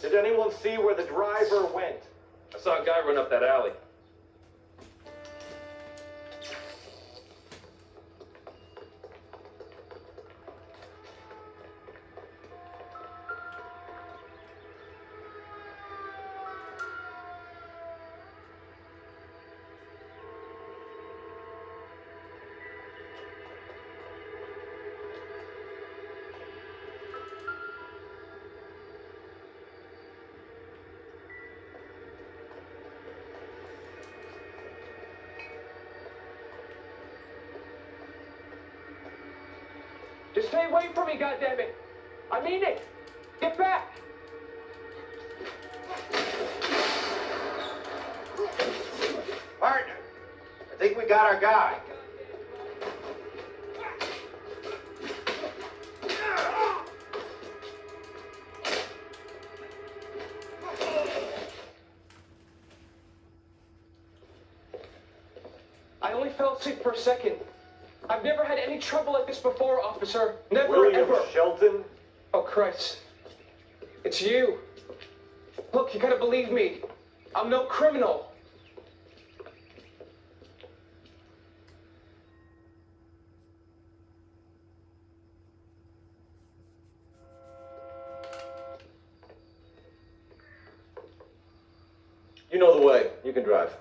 Did anyone see where the driver went? I saw a guy run up that alley. Just stay away from me, goddammit! I mean it! Get back! Partner, I think we got our guy. I only fell asleep for a second. I've never had any trouble like this before, officer. Never, William ever. Shelton? Oh, Christ. It's you. Look, you gotta believe me. I'm no criminal. You know the way. You can drive.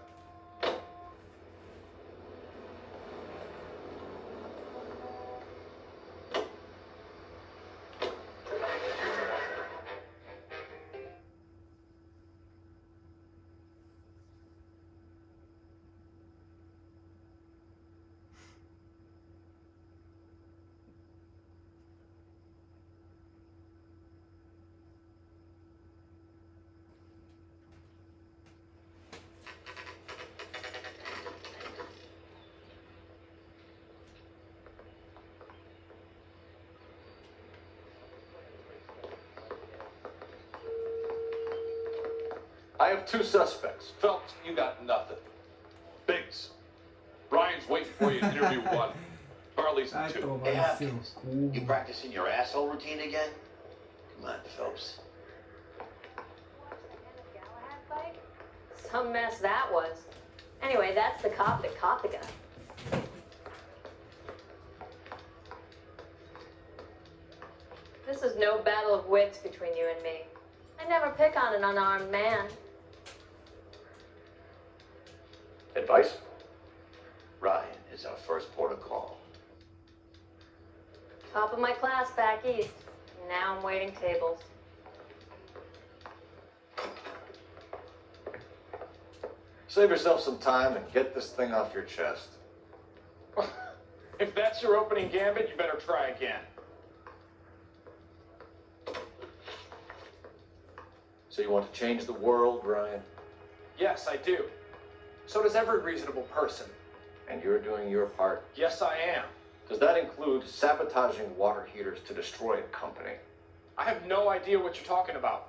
I have two suspects. Phelps, you got nothing. Biggs, Ryan's waiting for you in interview one. Harley's in two. Hey, Hopkins, you practicing your asshole routine again? Come on, Phelps. Some mess that was. Anyway, that's the cop that caught the guy. This is no battle of wits between you and me. I never pick on an unarmed man. Advice? Ryan is our first port of call. Top of my class back east. Now I'm waiting tables. Save yourself some time and get this thing off your chest. If that's your opening gambit, you better try again. So you want to change the world, Ryan? Yes, I do. So does every reasonable person. And you're doing your part? Yes, I am. Does that include sabotaging water heaters to destroy a company? I have no idea what you're talking about.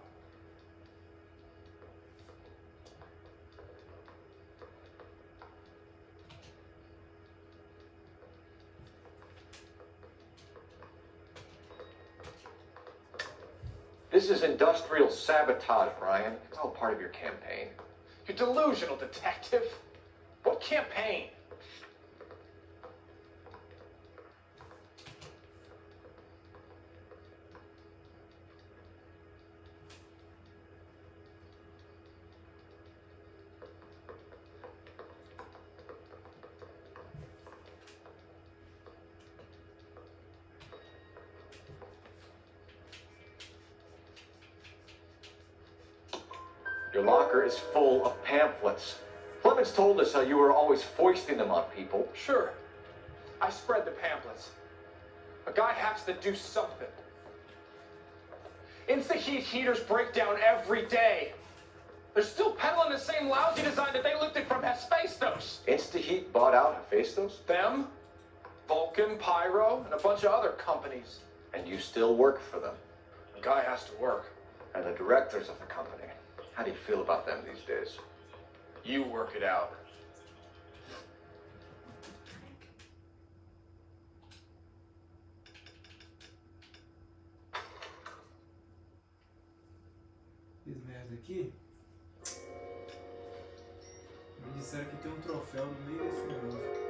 This is industrial sabotage, Ryan. It's all part of your campaign. You're delusional, detective. What campaign? Your locker is full of pamphlets. Clemens told us how you were always foisting them on people. Sure. I spread the pamphlets. A guy has to do something. Insta-heat heaters break down every day. They're still peddling the same lousy design that they lifted from Hephaestus. Insta-Heat bought out Hephaestus? Them, Vulcan, Pyro, and a bunch of other companies. And you still work for them. A guy has to work. And the directors of the company. How do you feel about them these days? You work it out. Fiz merda aqui. Me disseram que tem um troféu no meio desse negócio.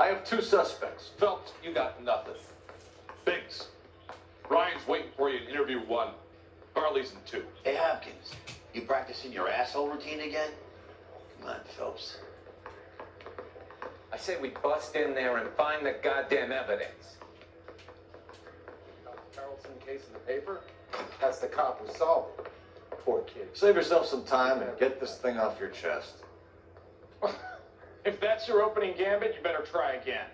I have two suspects. Phelps, you got nothing. Biggs, Ryan's waiting for you in interview one. Harley's in two. Hey, Hopkins, you practicing your asshole routine again? Come on, Phelps. I say we bust in there and find the goddamn evidence. Carlson case in the paper? That's the cop who solved it. Poor kid. Save yourself some time and get this thing off your chest. If that's your opening gambit, you better try again.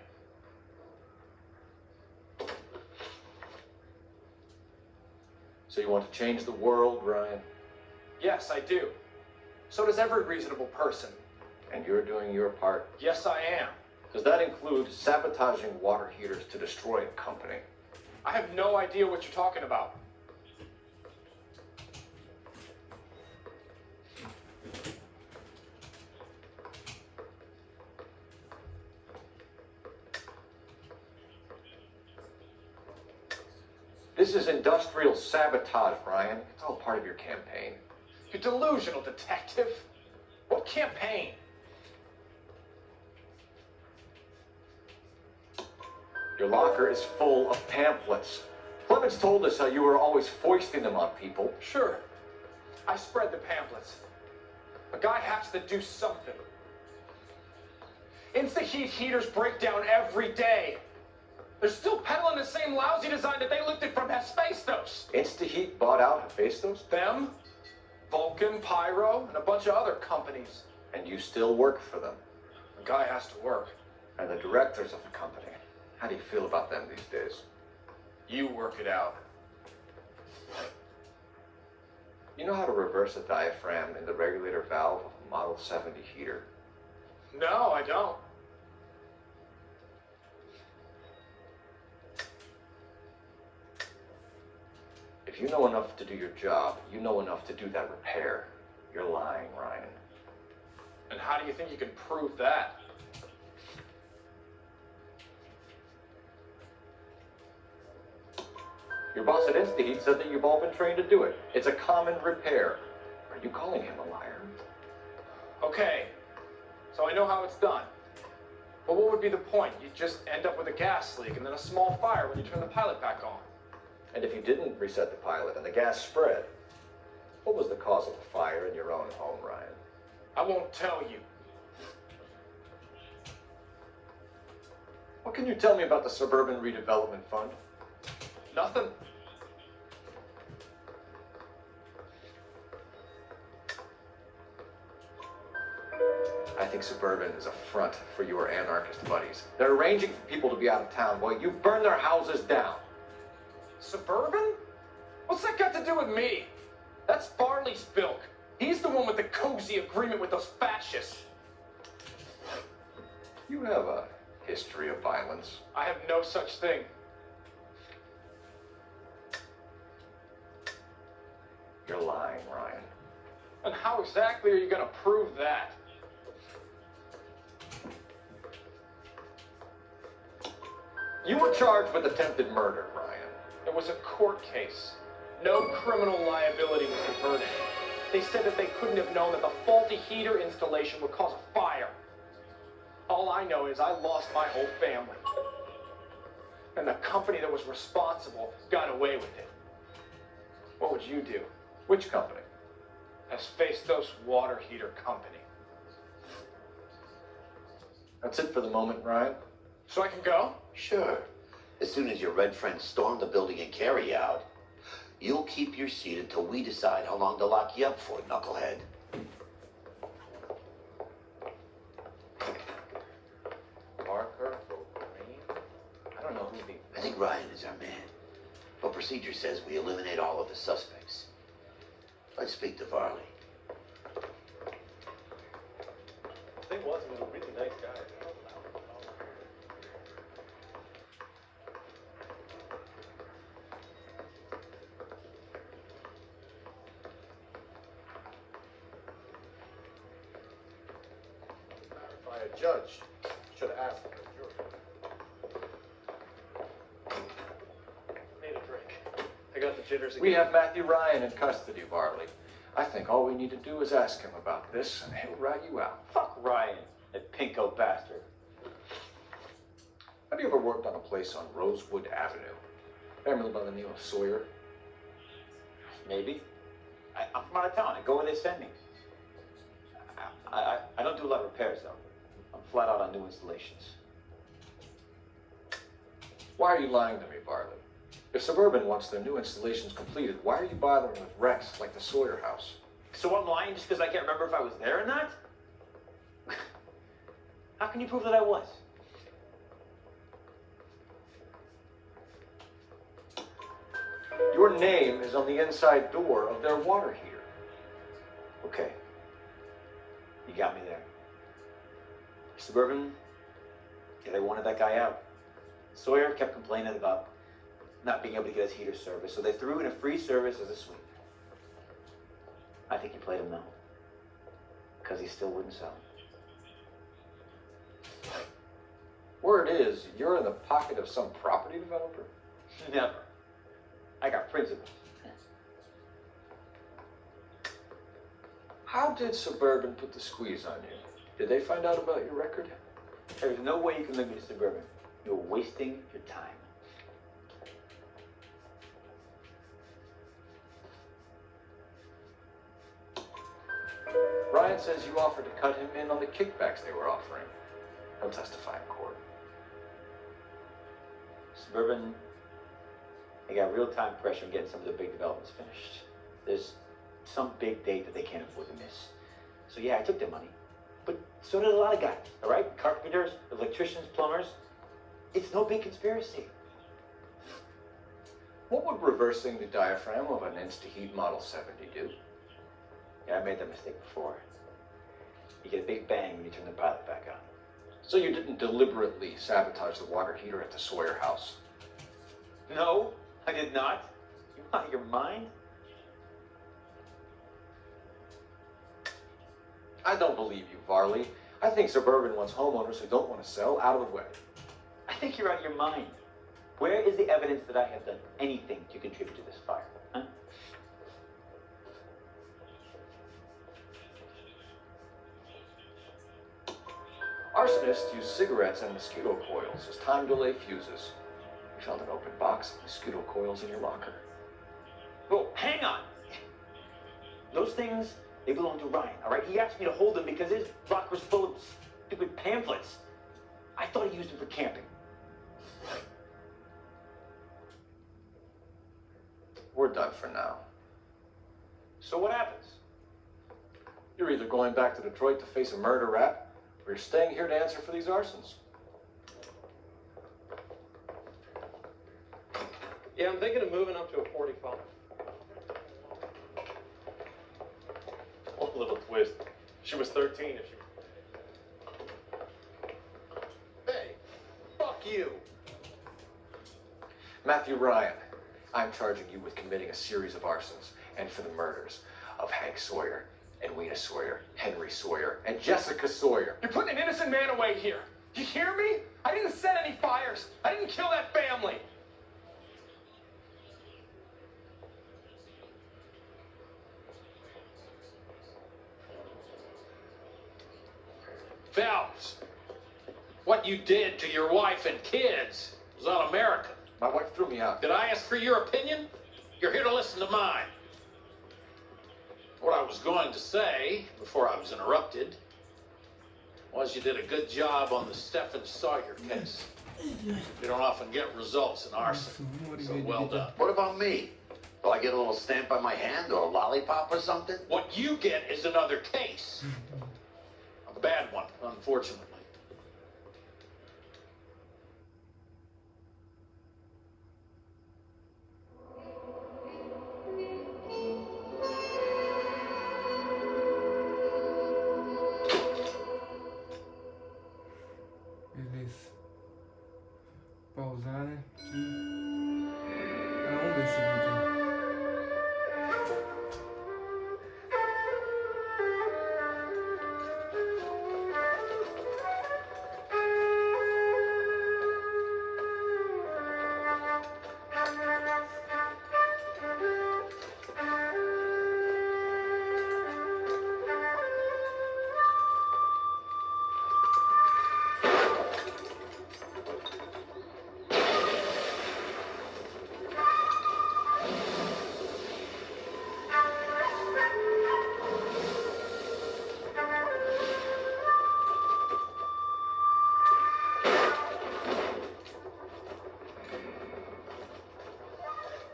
So you want to change the world, Ryan? Yes, I do. So does every reasonable person. And you're doing your part? Yes, I am. Does that include sabotaging water heaters to destroy a company? I have no idea what you're talking about. This is industrial sabotage, Ryan. It's all part of your campaign. You delusional detective. What campaign? Your locker is full of pamphlets. Clemens told us how you were always foisting them on people. Sure. I spread the pamphlets. A guy has to do something. Insta-heat heaters break down every day. They're still peddling the same lousy design that they lifted from Hephaestus. Insta-heat bought out Hephaestus? Them, Vulcan, Pyro, and a bunch of other companies. And you still work for them. A guy has to work. And the directors of the company. How do you feel about them these days? You work it out. You know how to reverse a diaphragm in the regulator valve of a Model 70 heater? No, I don't. If you know enough to do your job, you know enough to do that repair. You're lying, Ryan. And how do you think you can prove that? Your boss at InstaHeat said that you've all been trained to do it. It's a common repair. Are you calling him a liar? Okay, so I know how it's done. But what would be the point? You just end up with a gas leak and then a small fire when you turn the pilot back on. And if you didn't reset the pilot and the gas spread, what was the cause of the fire in your own home, Ryan? I won't tell you. What can you tell me about the Suburban Redevelopment Fund? Nothing. I think Suburban is a front for your anarchist buddies. They're arranging for people to be out of town while you burn their houses down. Suburban? What's that got to do with me? That's Farley's bilk. He's the one with the cozy agreement with those fascists. You have a history of violence. I have no such thing. You're lying, Ryan. And how exactly are you going to prove that? You were charged with attempted murder, Ryan. It was a court case. No criminal liability was averted. They said that they couldn't have known that the faulty heater installation would cause a fire. All I know is I lost my whole family. And the company that was responsible got away with it. What would you do? Which company? Hephaestus Water Heater Company. That's it for the moment, Ryan. So I can go? Sure. As soon as your red friends storm the building and carry out, you'll keep your seat until we decide how long to lock you up for, knucklehead. Parker, Green? I don't know who the... I think Ryan is our man. But procedure says we eliminate all of the suspects. Let's speak to Varley. The thing was, he was a really nice guy. By a judge. Should have asked the jury. Need a drink. I got the jitters again. We have Matthew Ryan in custody, Varley. I think all we need to do is ask him about this, and he'll rat you out. Fuck Ryan, that pinko bastard. Have you ever worked on a place on Rosewood Avenue? Family by the name of Sawyer? Maybe. I'm from out of town. I go where they send me. I don't do a lot of repairs, though. I'm flat out on new installations. Why are you lying to me, Varley? If Suburban wants their new installations completed, why are you bothering with wrecks like the Sawyer house? So I'm lying just because I can't remember if I was there or not? How can you prove that I was? Your name is on the inside door of their water heater. Okay. You got me there. Suburban, yeah, they wanted that guy out. Sawyer kept complaining about not being able to get his heater service, so they threw in a free service as a sweep. I think he played him though, because he still wouldn't sell. Word is, you're in the pocket of some property developer? Never. I got principles. How did Suburban put the squeeze on you? Did they find out about your record? There's no way you can link me to Suburban. You're wasting your time. Ryan says you offered to cut him in on the kickbacks they were offering. He'll testify in court. Suburban, they got real-time pressure on getting some of the big developments finished. There's some big date that they can't afford to miss. So yeah, I took their money. But so did a lot of guys, all right? Carpenters, electricians, plumbers. It's no big conspiracy. What would reversing the diaphragm of an Insta-Heat Model 70 do? Yeah, I made that mistake before. You get a big bang when you turn the pilot back on. So you didn't deliberately sabotage the water heater at the Sawyer house? No, I did not. You out of your mind? I don't believe you, Varley. I think Suburban wants homeowners who don't want to sell out of the way. I think you're out of your mind. Where is the evidence that I have done anything to contribute to this fire? Huh? Arsonists use cigarettes and mosquito coils as time delay fuses. We found an open box of mosquito coils in your locker. Oh, hang on. Those things, they belong to Ryan, all right? He asked me to hold them because his locker's full of stupid pamphlets. I thought he used them for camping. We're done for now. So what happens? You're either going back to Detroit to face a murder rap, or you're staying here to answer for these arsons. Yeah, I'm thinking of moving up to a 45. One little twist. She was 13 if she... Hey, fuck you. Matthew Ryan, I'm charging you with committing a series of arsons and for the murders of Hank Sawyer, Edwina Sawyer, Henry Sawyer, and Jessica Sawyer. You're putting an innocent man away here. You hear me? I didn't set any fires. I didn't kill that family. Phelps, what you did to your wife and kids was un-American. My wife threw me out. Did I ask for your opinion? You're here to listen to mine. What I was going to say, before I was interrupted, was you did a good job on the Stephen Sawyer case. You don't often get results in arson, so well done. What about me? Do I get a little stamp on my hand or a lollipop or something? What you get is another case. A bad one, unfortunately. Beleza. Pausar, né? Vamos ver esse vídeo.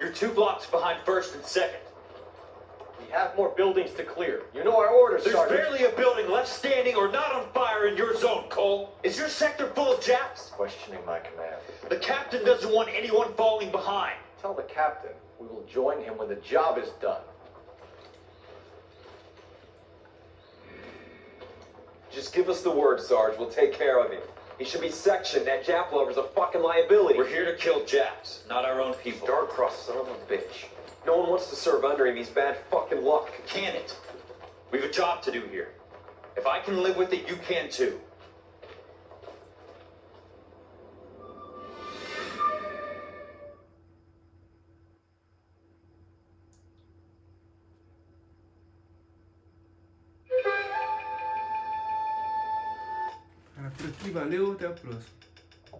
You're 2 blocks behind 1st and 2nd. We have more buildings to clear. You know our orders, There's Sergeant. barely a building left standing or not on fire in your zone, Cole. Is your sector full of Japs? Questioning my command. The captain doesn't want anyone falling behind. Tell the captain we will join him when the job is done. Just give us the word, Sarge. We'll take care of him. He should be sectioned. That Jap lover's a fucking liability. We're here to kill Japs, not our own people. Star-crossed son of a bitch. No one wants to serve under him. He's bad fucking luck. Can it? We've a job to do here. If I can live with it, you can too. Cara, por aqui, valeu, até a próxima.